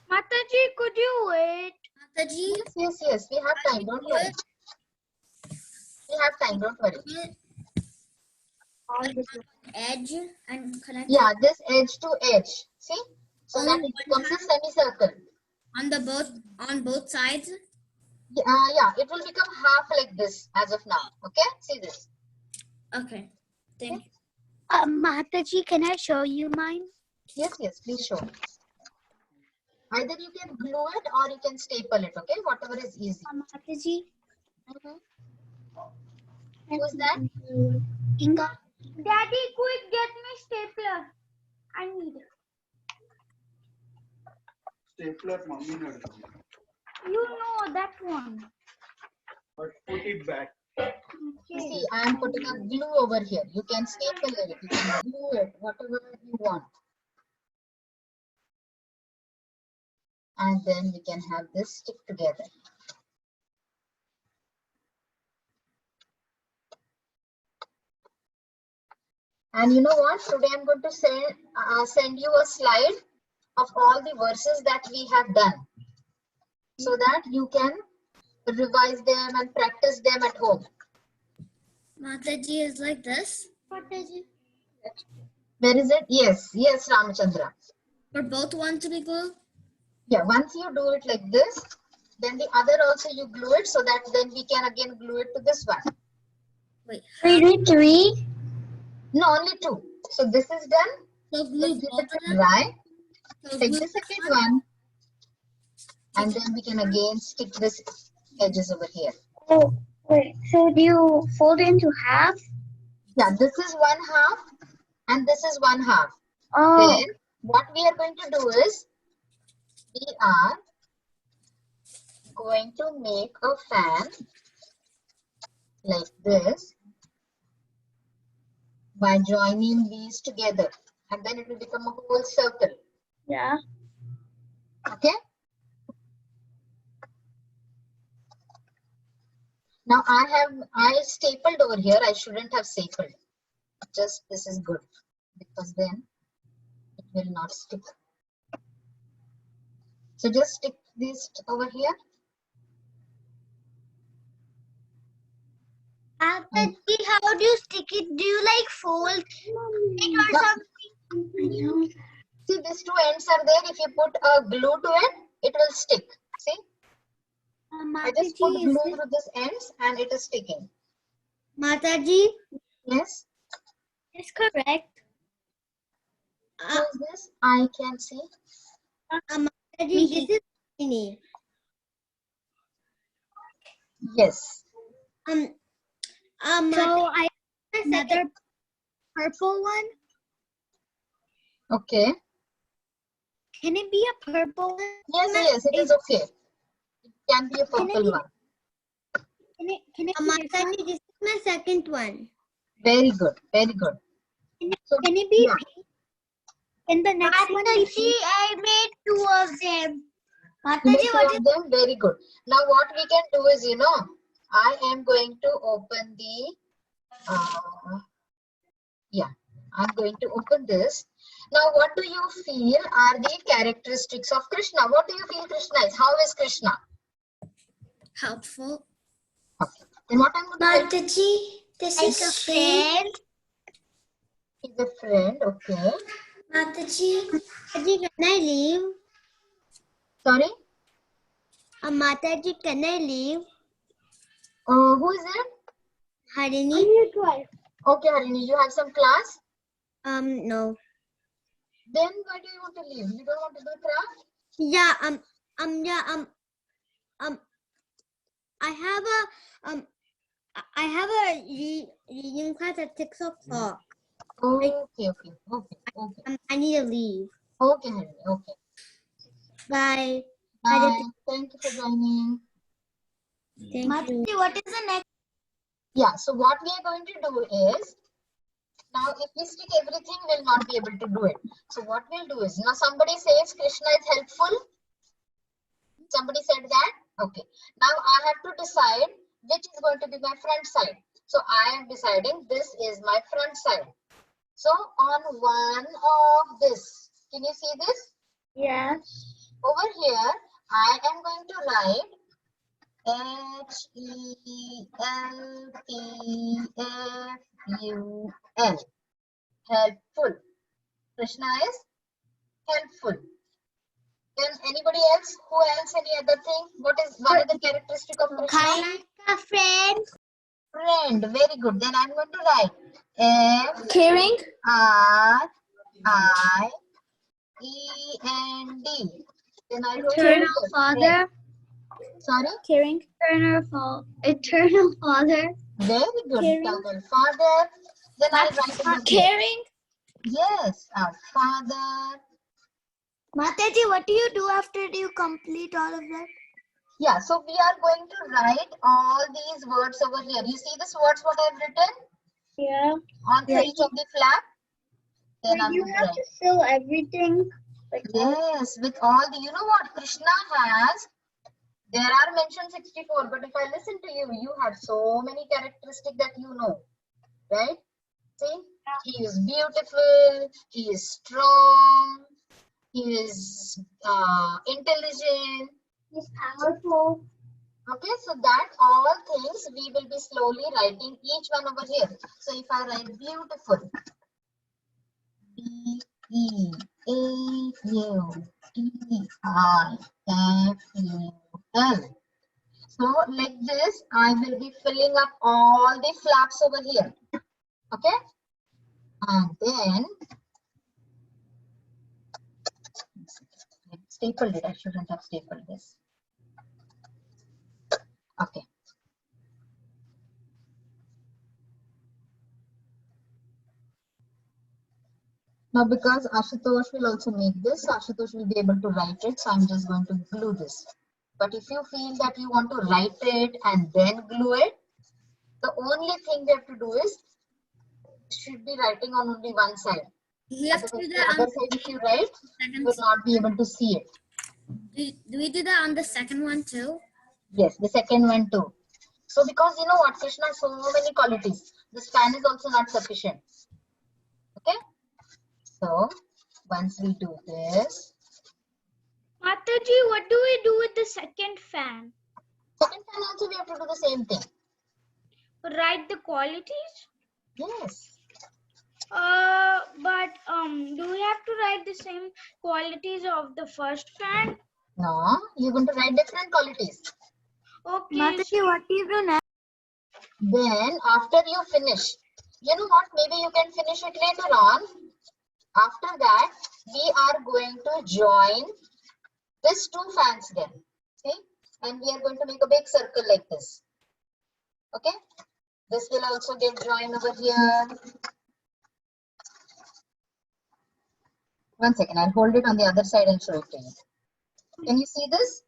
Mataji, could you wait? Mataji, Yes. We have time. Don't worry. We have time. Don't worry. edge and connect Yeah, this edge to edge. See? So that Only it becomes a semicircle. on both sides. Yeah, it will become half like this as of now. Okay? See this. Okay, thank you. Mataji, can I show you mine? Yes, please show. Either you can glue it or you can staple it, okay? Whatever is easy. Mataji. Who's that? Inga. Daddy, quick, get me stapler. I need it. Stapler, mommy not doing. You know that one. But put it back. Okay. See, I am putting a glue over here. You can staple it, you can glue it, whatever you want. And then we can have this stick together. And you know what? Today I'm going to send you a slide of all the verses that we have done, so that you can revise them and practice them at home. Mataji is like this. Mataji. Where is it? Yes, Ramachandra. For both one to be glued. Yeah, once you do it like this, then the other also you glue it, so that then we can again glue it to this one. Wait. We did 3. No, only 2. So this is done. So glue Let's both give of it a them. dry. So Take glue the second one. And then we can again stick this edges over here. Oh, wait. So do you fold it into half? Yeah, this is 1/2 and this is 1/2. Oh. Then what we are going to do is we are going to make a fan like this by joining these together, and then it will become a whole circle. Yeah. Okay. Now I stapled over here. I shouldn't have stapled. Just this is good, because then it will not stick. So just stick this over here. Mataji, how do you stick it? Do you like fold it or something? See, these 2 ends are there. If you put a glue to it, it will stick. See? I just put glue through these ends and it is sticking. Mataji, Yes. is correct. Who is this? I can see. Mataji, this is Tini. Yes. So I have another purple one. Okay. Can it be a purple one? Yes, it is okay. It can be a purple one. Can it be Mataji, this is my second one. Very good. Very good. Can it be pink? Can the next one be pink? I made 2 of them. Mataji, what is them? Very good. Now what we can do is, I am going to open the, I'm going to open this. Now what do you feel are the characteristics of Krishna? What do you feel Krishna is? How is Krishna? Helpful. Okay. Then what I'm going to do? Mataji, this is a friend. He's a friend, okay. Mataji, can I leave? Sorry? Mataji, can I leave? Who is it? Harini. Okay, Harini, you have some class? No. Then why do you want to leave? You don't want to do craft? Yeah, I have a reading class at 6 o'clock. Okay. I need to leave. Okay, Harini, okay. Bye. Bye. Thank you for joining. Thank you. What is the next? Yeah, so what we are going to do is, now if we stick everything, we'll not be able to do it. So what we'll do is, now somebody says Krishna is helpful. Somebody said that. Okay. Now I have to decide which is going to be my front side. So I am deciding this is my front side. So on one of this, can you see this? Yeah. Over here, I am going to write HELPFUL. Helpful. Krishna is helpful. Then anybody else? Who else? Any other thing? What is one other characteristic of Krishna? Like a friend. Friend. Very good. Then I'm going to write Caring. FRIEND. Then I wrote Eternal Father. Sorry? Caring. Eternal Father. Very good. Caring. Eternal Father. Then I'll write over here. Caring. Yes, our Father. Mataji, what do you do after you complete all of that? Yeah, so we are going to write all these words over here. You see these words what I've written Yeah. on each of the flap? Then I'm You going to have write. to fill everything. Yes, with all the, you know what Krishna has, there are mentioned 64, but if I listen to you, you have so many characteristics that you know, right? See, he is beautiful, he is strong, he is intelligent, He's powerful. okay, so that all things we will be slowly writing each one over here. So if I write beautiful, BEAUTIFUL. So like this, I will be filling up all the flaps over here. Okay, and then stapled it. I shouldn't have stapled this. Okay. Now because Ashutosh will also make this, Ashutosh will be able to write it. So I'm just going to glue this. But if you feel that you want to write it and then glue it, the only thing we have to do is should be writing on only one side. We have to do The that other on side, if you write, you second. will not be able to see it. Do we do that on the second one too? Yes, the second one too. So because you know what, Krishna has so many qualities. The span is also not sufficient. Okay. So once we do this, Mataji, what do we do with the second fan? second time also we have to do the same thing. Write the qualities? Yes. But do we have to write the same qualities of the first fan? No, you're going to write different qualities. Okay. Mataji, what do you do now? Then after you finish, you know what, maybe you can finish it later on. After that, we are going to join these two fans then. See? And we are going to make a big circle like this. Okay? This will also get joined over here. One second, I'll hold it on the other side and show it to you. Can you see this?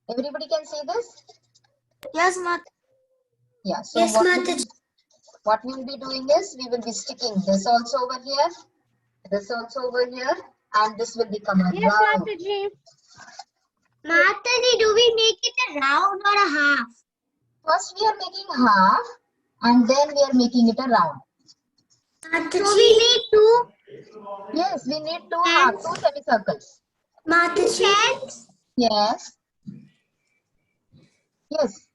Everybody can see this? Yes, Mataji. Yeah, so Yes, what we will be doing is, we will be sticking this also over here, this also over here, and this will become a Yes, round. Mataji. Mataji, do we make it a round or a half? First we are making half, and then we are making it a round. So we need two. Yes, we need two halves, two semicircles. Mataji. Yes. Yes.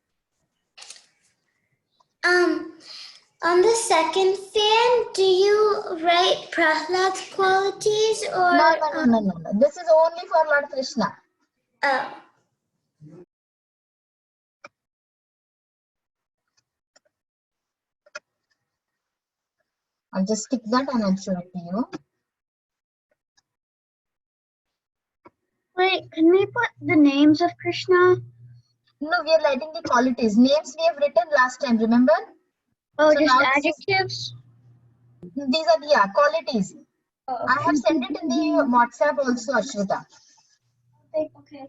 On the second fan, do you write Prahlad's qualities or? No. This is only for Lord Krishna. Oh. I'll just stick that and I'll show it to you. Wait, can we put the names of Krishna? No, we are writing the qualities. Names we have written last time, remember? Oh, So just now adjectives? These are the qualities. Oh, I have sent it in the WhatsApp also, Ashwita. okay.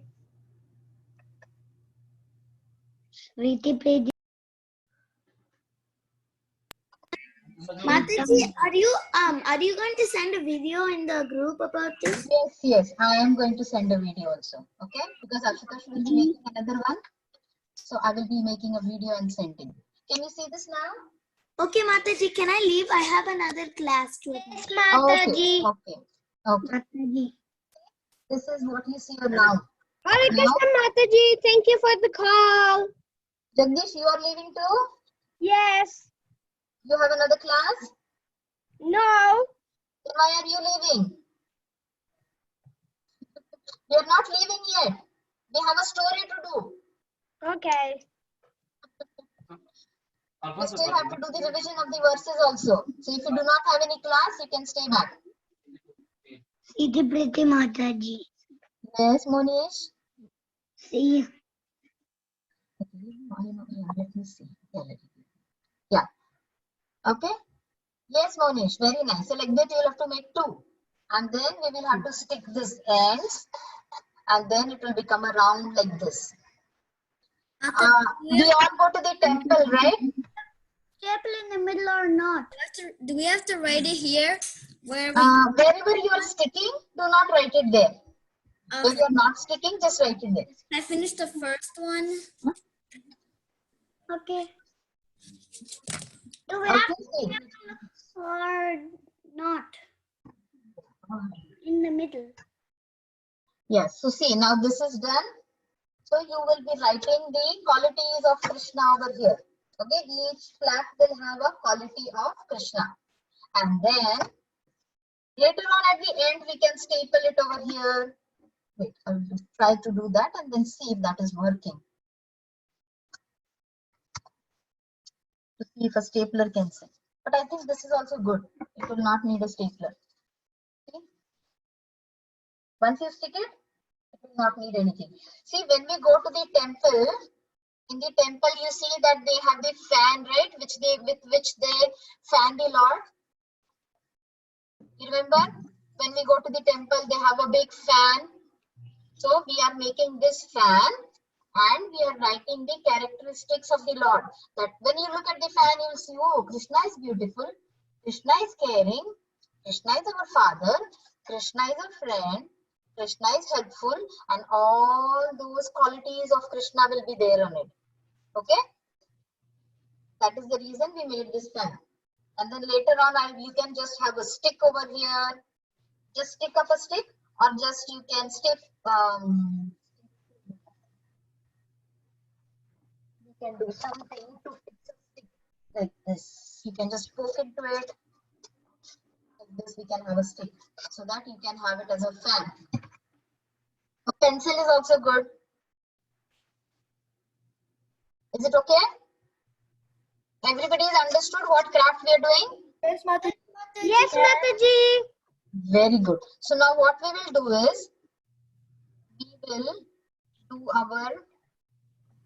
Mataji, are you going to send a video in the group about this? Yes, I am going to send a video also. Okay, because Ashutosh will be making another one, so I will be making a video and sending. Can you see this now? Okay, Mataji, can I leave? I have another class to attend. Okay. Mataji. This is what you see now. Hare Krishna Mataji, thank you for the call. Jagdish, you are leaving too? Yes. You have another class? No. Then why are you leaving? You are not leaving yet. We have a story to do. Okay. You still have to do the revision of the verses also. So if you do not have any class, you can stay back. Iti Priti Mataji. Yes, Monish? See you. Let me see. Yeah. Okay. Yes, Monish. Very nice. So like that, you will have to make 2. And then we will have to stick this ends. And then it will become a round like this. We all go to the temple, right? Staple in the middle or not? Do we have to write it here? Wherever Wherever you are sticking, do not write it there. If you are not sticking, just write it there. I finished the first one. Okay. Do we have to or not? In the middle. Yes. So see, now this is done. So you will be writing the qualities of Krishna over here. Okay. Each flag will have a quality of Krishna. And then later on at the end, we can staple it over here. Wait, I will just try to do that and then see if that is working. To see if a stapler can send. But I think this is also good. It will not need a stapler. See? Once you stick it, it will not need anything. See, when we go to the temple, in the temple you see that they have the fan, right? With which they fan the Lord. You remember? When we go to the temple, they have a big fan. So we are making this fan and we are writing the characteristics of the Lord. That when you look at the fan, you will see, oh, Krishna is beautiful, Krishna is caring, Krishna is our father, Krishna is a friend, Krishna is helpful, and all those qualities of Krishna will be there on it. Okay? That is the reason we made this fan. And then later on, you can just have a stick over here. Just stick up a stick, or just you can stick. You can do something to fix a stick like this. You can just poke into it. Like this, we can have a stick, so that you can have it as a fan. A pencil is also good. Is it okay? Everybody has understood what craft we are doing? Yes, Mataji. Yes, Mataji. Very good. So now what we will do is, we will do our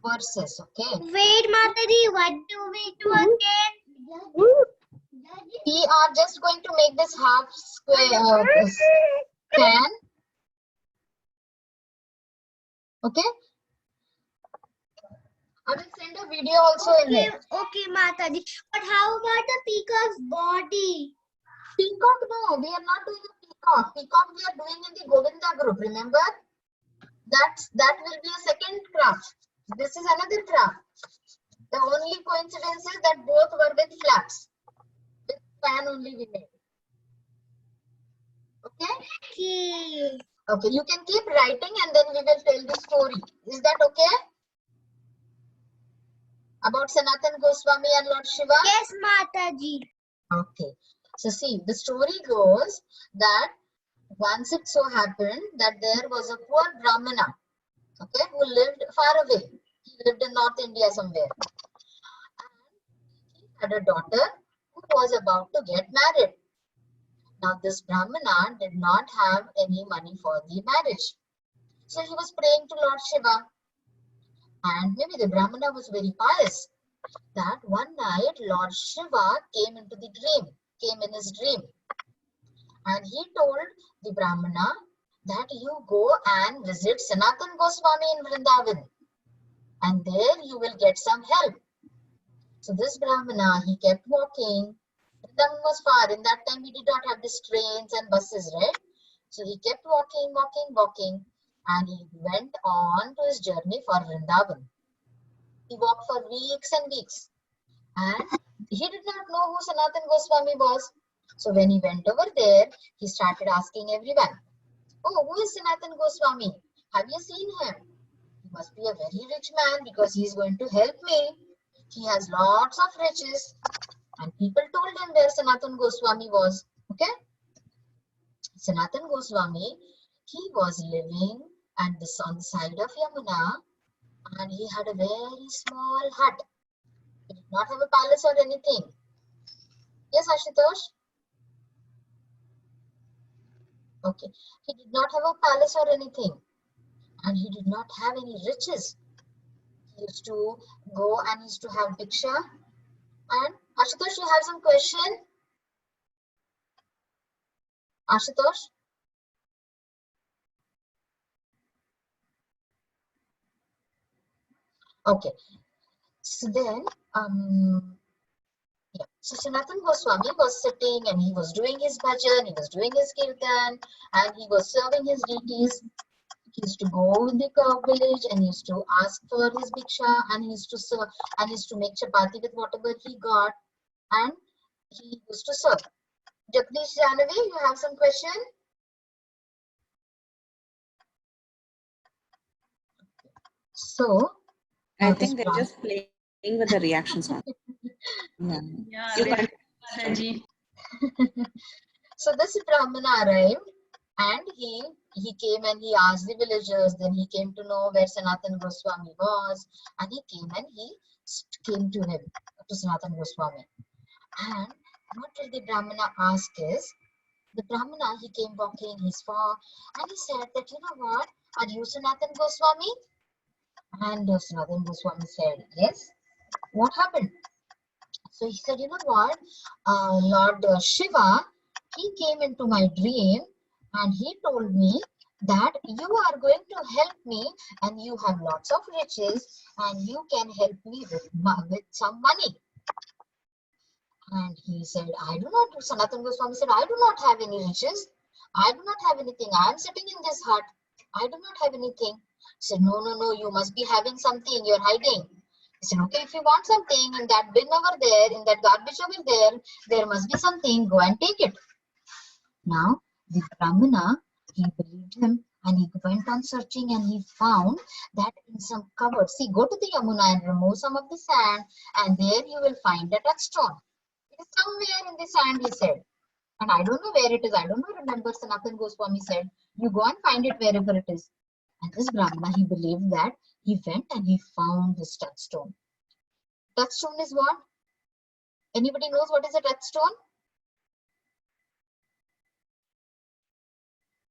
verses, okay? Wait, Mataji, what do we do again? We are just going to make this half square fan. Okay? I will send a video also in it. Okay, Mataji. But how about the peacock's body? Peacock, no, we are not doing a peacock. Peacock we are doing in the Govinda group, remember? That will be a second craft. This is another craft. The only coincidence is that both were with flaps. With fan only we made. Okay? Okay. Okay, you can keep writing and then we will tell the story. Is that okay? About Sanatana Goswami and Lord Shiva? Yes, Mataji. Okay. So see, the story goes that once it so happened that there was a poor Brahmana, okay, who lived far away. He lived in North India somewhere. And he had a daughter who was about to get married. Now this Brahmana did not have any money for the marriage. So he was praying to Lord Shiva. And maybe the Brahmana was very pious. That one night Lord Shiva came into the dream, came in his dream. And he told the Brahmana that you go and visit Sanatana Goswami in Vrindavan. And there you will get some help. So this Brahmana, he kept walking. Vrindavan was far. In that time, we did not have these trains and buses, right? So he kept walking. And he went on to his journey for Vrindavan. He walked for weeks and weeks. And he did not know who Sanatana Goswami was. So when he went over there, he started asking everyone. Oh, who is Sanatan Goswami? Have you seen him? He must be a very rich man because he is going to help me. He has lots of riches. And people told him where Sanatan Goswami was. Okay? Sanatan Goswami, he was living on the side of Yamuna, and he had a very small hut. He did not have a palace or anything. Yes, Ashutosh? Okay. He did not have a palace or anything. And he did not have any riches. He used to go and used to have diksha. And Ashutosh, you have some question? Ashutosh? Okay. So then, yeah. So Sanatan Goswami was sitting and he was doing his bhajan, he was doing his kirtan, and he was serving his deities. He used to go in the village and he used to ask for his bhiksha, and he used to serve and he used to make chapati with whatever he got, and he used to serve. Jagdish Janavi, you have some question? So I think they're just playing with the reactions now. Yeah, You they can't- Saji. So this Brahmana arrived and he came and he asked the villagers. Then he came to know where Sanatan Goswami was, and he came and he came to him, to Sanatan Goswami. And what did the Brahmana ask is, the Brahmana, he came walking, he saw, and he said that, you know what, are you Sanatan Goswami? And Sanatan Goswami said, yes. What happened? So he said, you know what, Lord Shiva, he came into my dream and he told me that you are going to help me and you have lots of riches and you can help me with some money. And he said, I do not, Sanatan Goswami said, I do not have any riches. I do not have anything. I am sitting in this hut. I do not have anything. He said, no, no, no, you must be having something. You're hiding. He said, okay, if you want something in that bin over there, in that garbage over there must be something. Go and take it. Now, the Brahmana, he believed him and he went on searching and he found that in some cupboard. See, go to the Yamuna and remove some of the sand and there you will find a touchstone. It is somewhere in the sand, he said. And I don't know where it is. I don't know, remember Sanatan Goswami said, you go and find it wherever it is. And this Brahmana, he believed that. He went and he found this touchstone. Touchstone is what? Anybody knows what is a touchstone?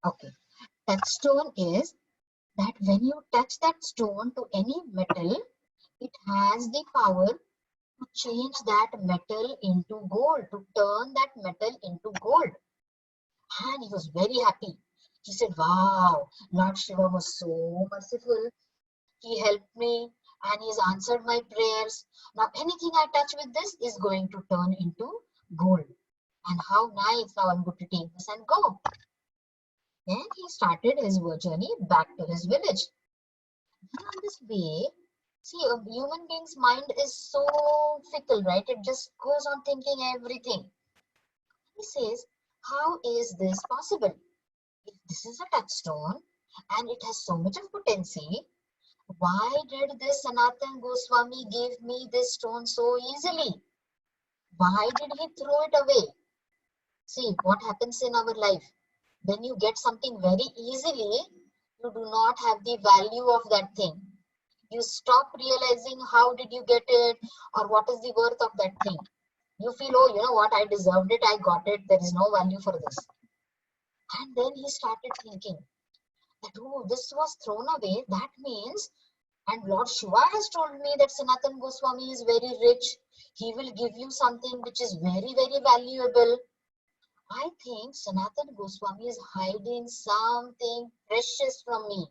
Okay. Touchstone is that when you touch that stone to any metal, it has the power to change that metal into gold, to turn that metal into gold. And he was very happy. He said, wow, Lord Shiva was so merciful. He helped me and he's answered my prayers. Now anything I touch with this is going to turn into gold. And how nice, now I'm going to take this and go. Then he started his journey back to his village. And on this way, see, a human being's mind is so fickle, right? It just goes on thinking everything. He says, how is this possible? If this is a touchstone and it has so much of potency, why did this Sanatan Goswami give me this stone so easily? Why did he throw it away? See, what happens in our life? When you get something very easily, you do not have the value of that thing. You stop realizing how did you get it or what is the worth of that thing. You feel, oh, you know what, I deserved it, I got it, there is no value for this. And then he started thinking that, oh, this was thrown away, that means, and Lord Shiva has told me that Sanatan Goswami is very rich. He will give you something which is very, very valuable. I think Sanatan Goswami is hiding something precious from me.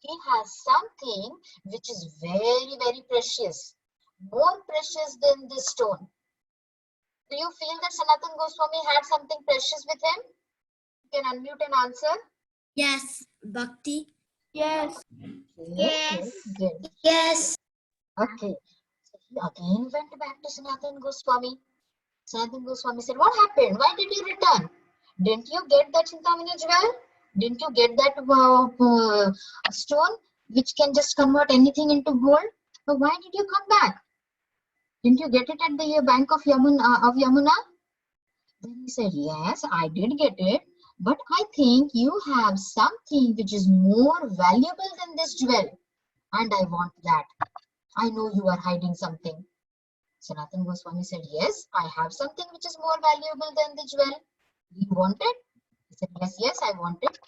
He has something which is very, very precious. More precious than this stone. Do you feel that Sanatan Goswami had something precious with him? You can unmute and answer. Yes. Bhakti. Yes. Yes. Good. Yes. Okay. So he again went back to Sanatan Goswami. Sanatan Goswami said, what happened? Why did you return? Didn't you get that Chintamani jewel? Didn't you get that stone which can just convert anything into gold? So why did you come back? Didn't you get it at the bank of Yamuna? Then he said, yes, I did get it, but I think you have something which is more valuable than this jewel, and I want that. I know you are hiding something. Sanatana Goswami said, yes, I have something which is more valuable than the jewel. Do you want it? He said, yes, I want it.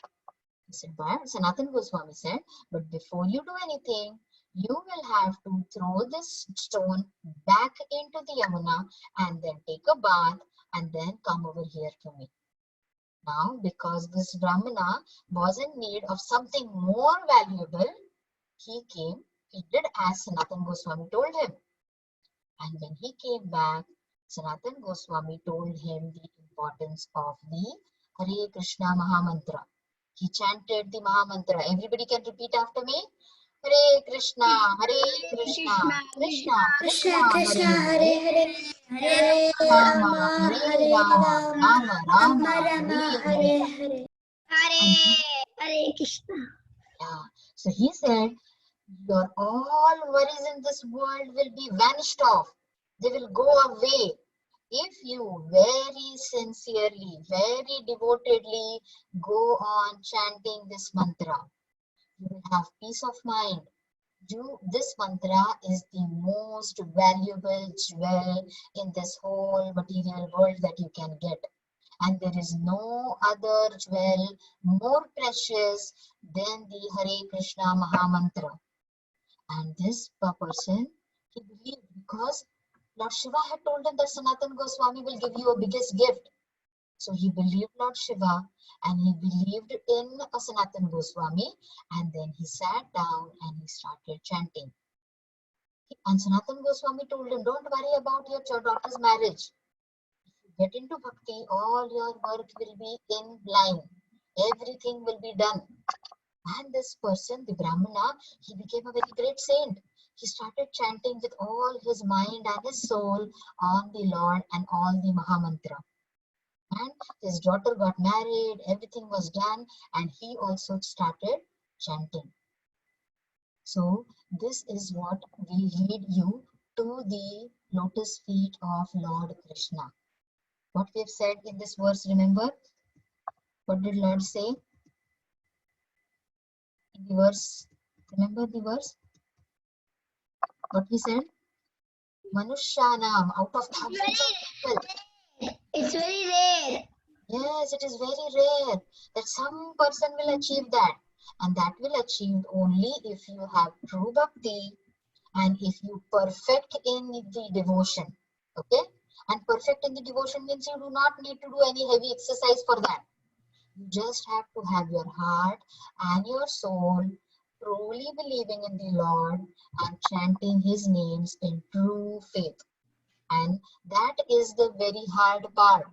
He said, but Sanatana Goswami said, but before you do anything, you will have to throw this stone back into the Yamuna and then take a bath and then come over here to me. Now, because this Brahmana was in need of something more valuable, he did as Sanatana Goswami told him. And when he came back, Sanatana Goswami told him the importance of the Hare Krishna Mahamantra. He chanted the Mahamantra. Everybody can repeat after me. Hare Krishna, Krishna Krishna Krishna, Hare Hare, Hare Rama, Hare Rama, Rama Rama Rama, Rama, Hare Hare. Hare Hare. Hare Krishna. Yeah. So he said, your all worries in this world will be vanished off. They will go away if you very sincerely, very devotedly go on chanting this mantra. You will have peace of mind. This mantra is the most valuable jewel in this whole material world that you can get. And there is no other jewel more precious than the Hare Krishna Mahamantra. And this person, he believed because Lord Shiva had told him that Sanatana Goswami will give you a biggest gift. So he believed Lord Shiva and he believed in Sanatana Goswami, and then he sat down and he started chanting. And Sanatana Goswami told him, don't worry about your daughter's marriage. If you get into bhakti, all your work will be in line. Everything will be done. And this person, the Brahmana, he became a very great saint. He started chanting with all his mind and his soul on the Lord and all the Mahamantra. And his daughter got married, everything was done, and he also started chanting. So this is what will lead you to the lotus feet of Lord Krishna. What we have said in this verse, remember? What did Lord say? In the verse, remember the verse? What we said? Manushyanam, out of thousands of people. It's very rare. Yes, it is very rare that some person will achieve that. And that will achieve only if you have true bhakti and if you perfect in the devotion. Okay? And perfect in the devotion means you do not need to do any heavy exercise for that. You just have to have your heart and your soul truly believing in the Lord and chanting his names in true faith. And that is the very hard part,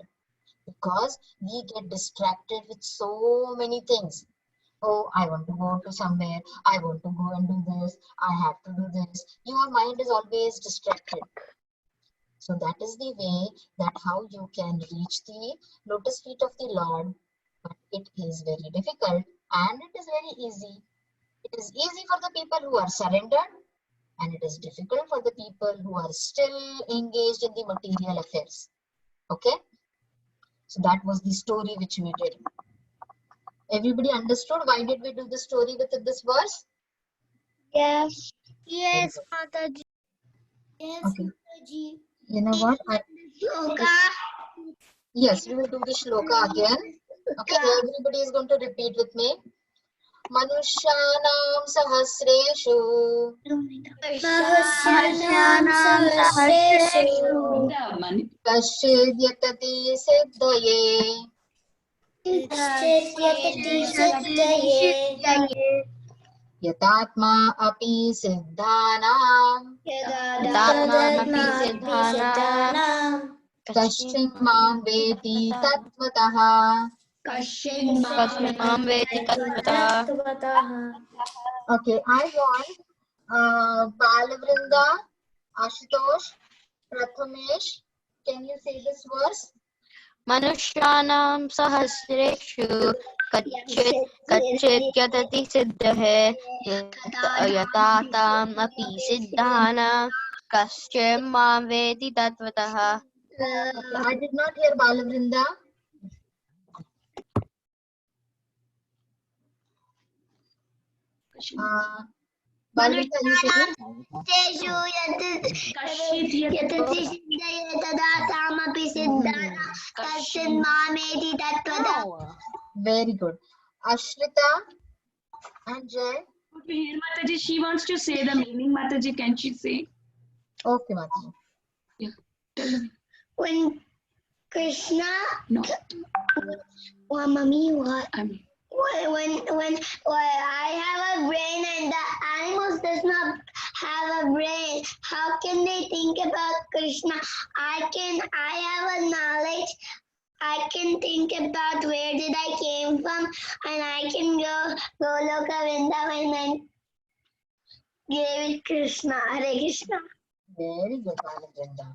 because we get distracted with so many things. Oh, I want to go to somewhere, I want to go and do this, I have to do this. Your mind is always distracted. So that is the way that how you can reach the lotus feet of the Lord. But it is very difficult and it is very easy. It is easy for the people who are surrendered, and it is difficult for the people who are still engaged in the material affairs. Okay? So that was the story which we did. Everybody understood why did we do the story with this verse? Yes. Yes, Mataji. Yes, Okay. Mataji. You know what? Shloka. Yes, we will do the shloka again. Okay, everybody is going to repeat with me. Manushyanam sahasreshu Kashchid yatati siddhaye Yatatma api siddhanam Kashchin mam veti tattvataha. Okay, I want Balavrinda, Ashutosh, Prathamesh. Can you say this verse? मनुष्याणां सहस्रेषु कच्चित् यतति सिद्धये यथा तामपि सिद्धानां कश्चित् मां वेति तत्त्वतः. I did not hear Balavrinda. Balavrinda, are you saying? Very good. Ashrita and Jay. Okay, here Mataji, she wants to say the meaning. Mataji, can she say? Okay, Mataji. Yeah, tell me. When Krishna, No. well, mommy, what? I mean, When I have a brain and the animals does not have a brain, how can they think about Krishna? I have a knowledge. I can think about where did I came from, and I can go look at Vrindavan and give it Krishna, Hare Krishna. Very good, Balavrinda.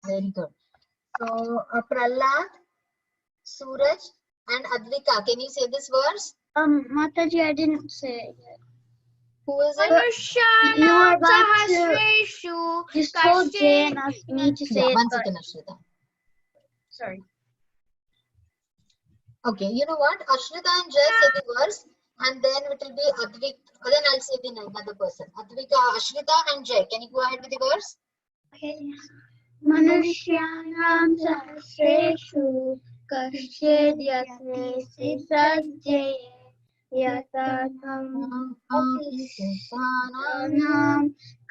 Very good. So, Prahlad, Suraj, and Advika, can you say this verse? Mataji, I didn't say it yet. Who is it? You were about to just told Jay and asked me to say Yeah, it, 1 but second, Ashrita. sorry. Okay, you know what? Ashrita and Jay say the verse, and then it will be Advika. Then I'll say the another person. Advika, Ashrita, and Jay. Can you go ahead with the verse? Okay. Manusyanam sahasreshu kashchid yasmi sajjaye yatatam apisyanam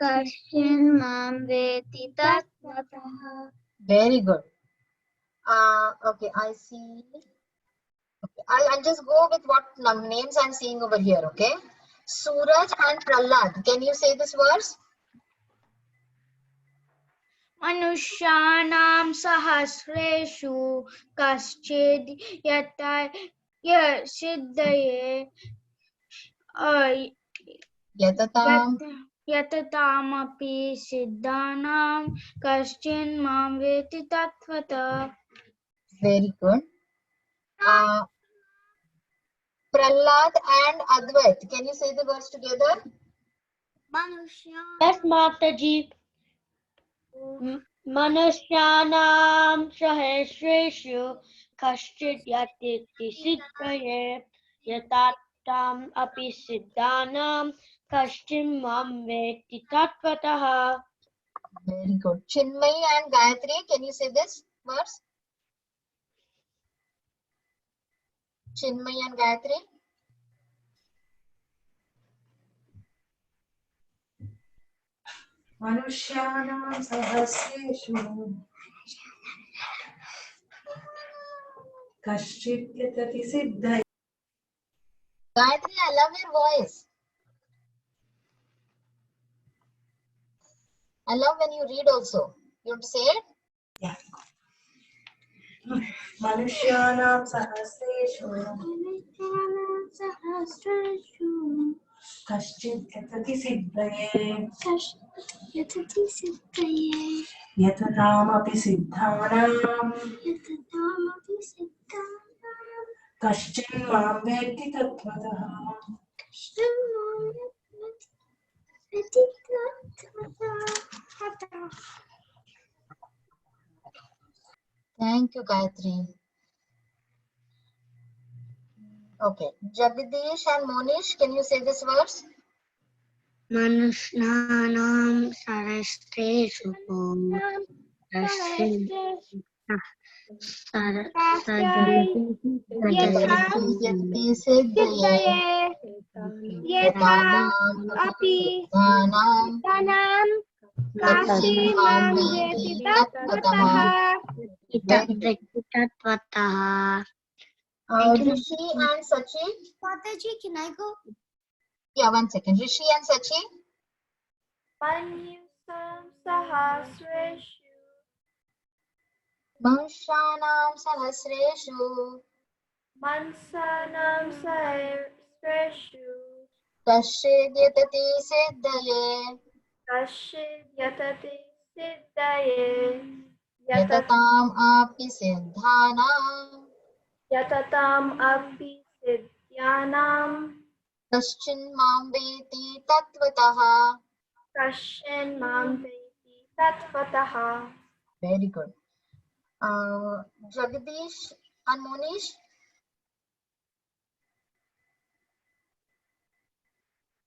kashchin mam veti tattvataha. Very good. Okay, I see. Okay, I'll just go with what names I'm seeing over here, okay? Suraj and Prahlad. Can you say this verse? Manusyanam sahasreshu kaschid siddhaye Yatatam. yatatamapi siddhanam kaschin mam veti tattvata. Very good. Prahlad and Advait. Can you say the verse together? Yes, Mataji. Manusyanam sahasreshu kashchit yatiti siddhaye yatatam api siddhanam kashchim mam veti tattvataha. Very good. Chinmay and Gayatri, can you say this verse? Chinmay and Gayatri. Manusyanam sahasreshu kashchit yatati siddhaye. Gayatri, I love your voice. I love when you read also. You want to say it? Yeah. Manusyanam sahasreshu kashchit yatati siddhaye yatadamapi siddhanam kashchin mam veti tattvataha. Thank you, Gayatri. Okay. Jagdish and Monish, can you say this verse? Manusyanam sarastreshu Yati siddhaye yatanam api siddhanam kashchin mam veti tattvataha. Rishi and Sachi. Mataji, can I go? Yeah, 1 second. Rishi and Sachi. Manshanam sahasreshu kashchid yatati siddhaye Yatatam api siddhanam Yatatam api siddhyanam kaschin mam veti tatvatah. kashin mam veti tatvatah. Very good. Jagdish and Monish.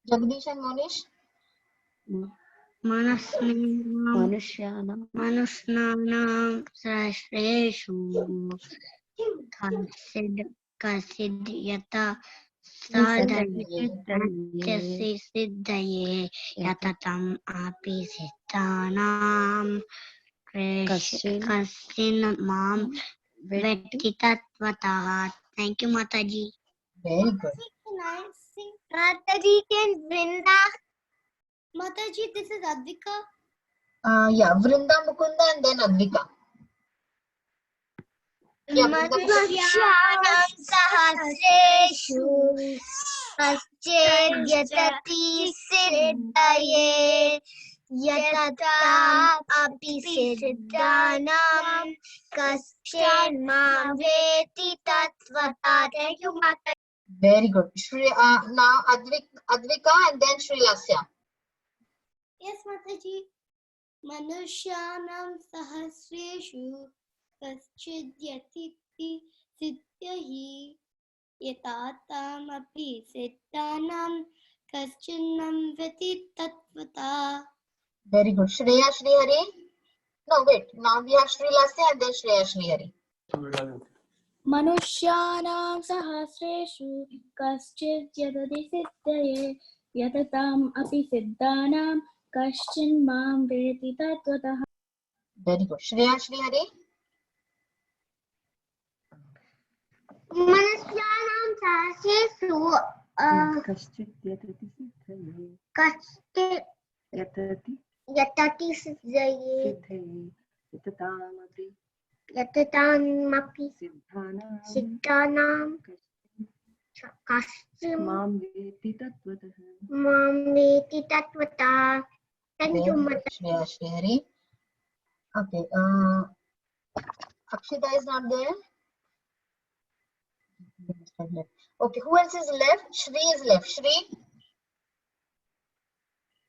Jagdish and Monish. Manusnanam sahasreshu kasid yata sadhyasi siddhaye yatatam api siddhanam kasin mam vetti tatvatah. Thank you, Mataji. Very good. Mataji can Vrinda. Mataji, this is Advika. Yeah, Vrinda, Mukunda, and then Advika. Yeah, Manusyanam sahasreshu kaschid yatati siddhaye yatatam api siddhanam kaschid mam veti tatvatah. Thank you, Mataji. Very good. Now Advika and then Sri Lasya. Yes, Mataji. Manusyanam sahasreshu kaschid yatiti siddhahi yatatam api siddhanam kaschinam veti tatvatah. Very good. Shreya Shrihari. No, wait. Now we have Sri Lasya and then Shreya Shrihari. Manusyanam sahasreshu kaschid yatati siddhaye yatatam api siddhanam kaschin mam veti tatvatah. Very good. Shreya Shrihari. Manusyanam sahasreshu Kaschit yatati siddhaye. kaschid yatati siddhaye yatatam api siddhanam kaschin Mam veti tatvatah. mam veti tatvatah. Thank you, Mataji. Shreya Shrihari. Okay. Akshita is not there. Okay. Who else is left? Shri is left. Shri.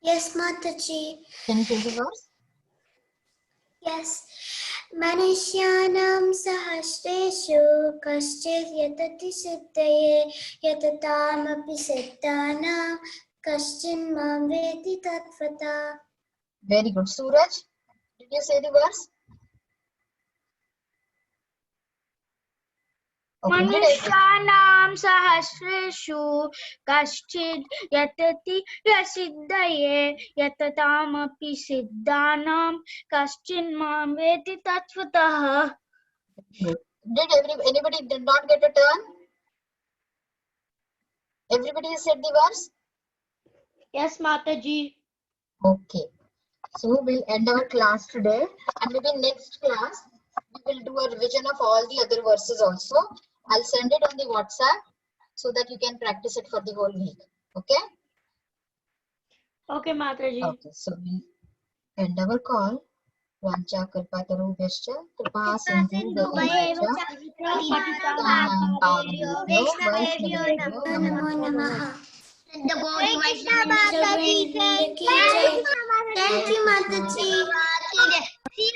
Yes, Mataji. Can you say the verse? Yes. Manusyanam sahasreshu kaschid yatati siddhaye yatatam api siddhanam kaschin mam veti tatvatah. Very good. Suraj, did you say the verse? Okay. Manusyanam sahasreshu kaschid yatati siddhaye yatatam api siddhanam kaschin mam veti tatvatah. Good. Did anybody did not get a turn? Everybody said the verse? Yes, Mataji. Okay. So we'll end our class today, and maybe next class we will do a revision of all the other verses also. I'll send it on the WhatsApp so that you can practice it for the whole week. Okay? Okay, Mataji. Okay. So we end our call. Vancha kalpatarubhyascha kripa sindhu Namo Namaha. Hare Krishna Mataji. Thank you, Mataji.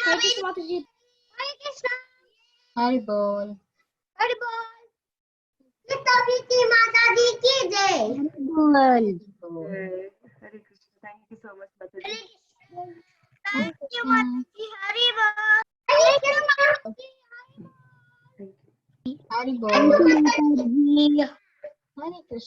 Hare Krishna Mataji. Hare Krishna. Hari Bol. Hare Bol. Priti Mataji ki jai. Hare Krishna. Thank you so much, Mataji. Thank you, Mataji. Hare Bol. Hare Krishna. Hari Bol. Mataji. Hari Krishna.